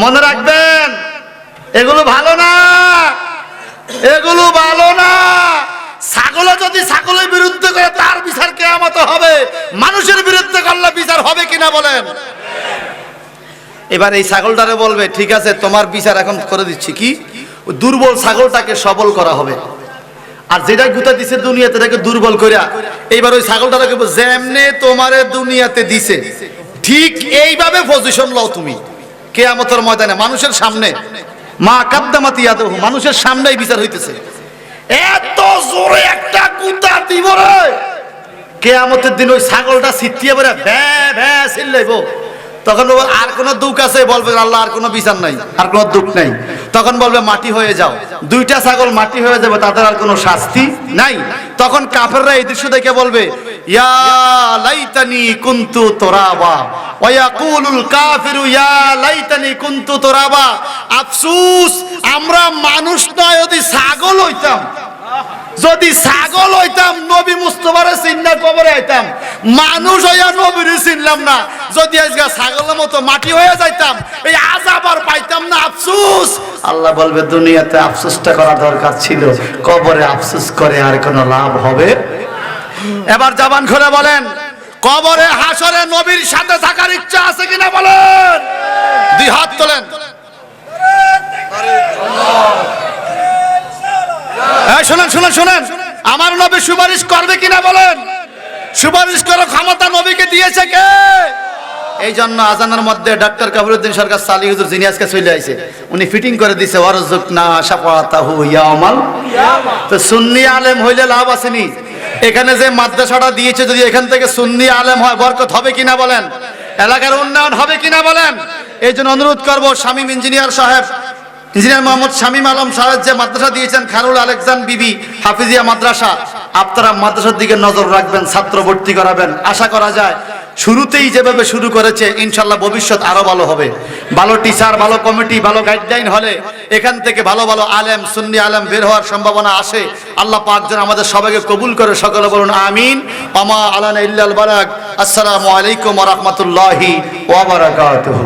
মনে রাখবেন এগুলো ভালো না। ছাগল যদি ছাগলের বিরুদ্ধে করে তার বিচার কিয়ামতে হবে, মানুষের বিরুদ্ধে করলে বিচার হবে কিনা বলেন? এবার এই ছাগলটারে বলবে ঠিক আছে তোমার বিচার এখন করে দিচ্ছি। কি? দুর্বল ছাগলটাকে সবল করা হবে, আর যেটা গুতা দিছে দুনিয়াতে তাকে দুর্বল কইরা এইবার ওই ছাগলটাকে যেমনে তোমারে দুনিয়াতে দিছে ঠিক এইভাবে পজিশন লও তুমি কিয়ামতের ময়দানে, মানুষের সামনে। মা কদ্দামাত ইয়াদাহু, মানুষের সামনেই বিচার হইতেছে। এত জোরে একটা গুতা দিব রে, কিয়ামতের দিন ওই ছাগলটা ছিটিয়ে পড়ে ভ্যা ভ্যা চিল্লাইবো। তখন আর কোন দুঃখ আছে? বলবে আল্লাহ আর কোনো বিচার নাই, আর কোনো দুঃখ নাই। তখন বলবে মাটি হয়ে যাও। 2টা ছাগল মাটি হয়ে যাবে, তাদের আর কোনো শাস্তি নাই। তখন কাফেররা এই দৃশ্য দেখে বলবে ইয়া লাইতানি কুনতু তুরাবা ওয়া ইয়াকুলুল কাফিরু ইয়া লাইতানি কুনতু তুরাবা। আফসোস আমরা মানুষ নয়, যদি ছাগল হইতাম নবী মুস্তাফারে চিন্না কবরে আইতাম, মানুষ হইয়া নবীরে চিনলাম না। যদি আজকে ছাগলের মতো মাটি হয়ে যাইতাম এই আযাব আর পাইতাম না। আফসোস। আল্লাহ বলবে দুনিয়াতে আফসোসটা করা দরকার ছিল, কবরে আফসোস করে আর কোনো লাভ হবে? এবার জবান খুলে বলেন কবরে হাসরে নবীর সাথে থাকার ইচ্ছা আছে কিনা বলেন? 2 হাত তোলেন। শুনেন, আমার নবী সুপারিশ করবে কিনা বলেন? সুপারিশ করার ক্ষমতা নবীকে দিয়েছে কে? এই জন্য আজানের মধ্যে ডাক্তার কাবিরউদ্দিন সরকার সালি হুজুর যিনি আজকে চলে আইছে, উনি ফিটিং করে দিছে ওয়ারজুকনা শাফাতাহু ইয়াউমাল কিয়ামা। তো সুন্নি আলেম হইলে লাভ আসেনি? এখানে যে মাদ্রাসাটা দিয়েছে যদি এখান থেকে সুন্নি আলেম হয় বরকত হবে কিনা বলেন? এলাকার উন্নয়ন হবে কিনা বলেন? এই জন্য অনুরোধ করবো শামীম ইঞ্জিনিয়ার সাহেব, ইঞ্জিনিয়ার মোহাম্মদ শামীম আলম সাহেব যে মাদ্রাসা দিয়েছেন খারুল আলেকজান বিবি হাফিজিয়া মাদ্রাসা, আপনারা মাদ্রাসার দিকে নজর রাখবেন, ছাত্র ভর্তি করাবেন। আশা করা যায় শুরুতেই যেভাবে শুরু করেছে ইনশাল্লাহ ভবিষ্যৎ আরো ভালো হবে। ভালো টিচার, ভালো কমিটি, ভালো গাইডলাইন হলে এখান থেকে ভালো ভালো আলেম, সুন্নি আলেম বের হওয়ার সম্ভাবনা আসে। আল্লাহ পাক যেন আমাদের সবাইকে কবুল করে, সকলে বলুন আমিন। ওয়া মা আলানা ইল্লাল বালাগ। আসসালামু আলাইকুম ওয়া রাহমাতুল্লাহি ওয়া বারাকাতুহু।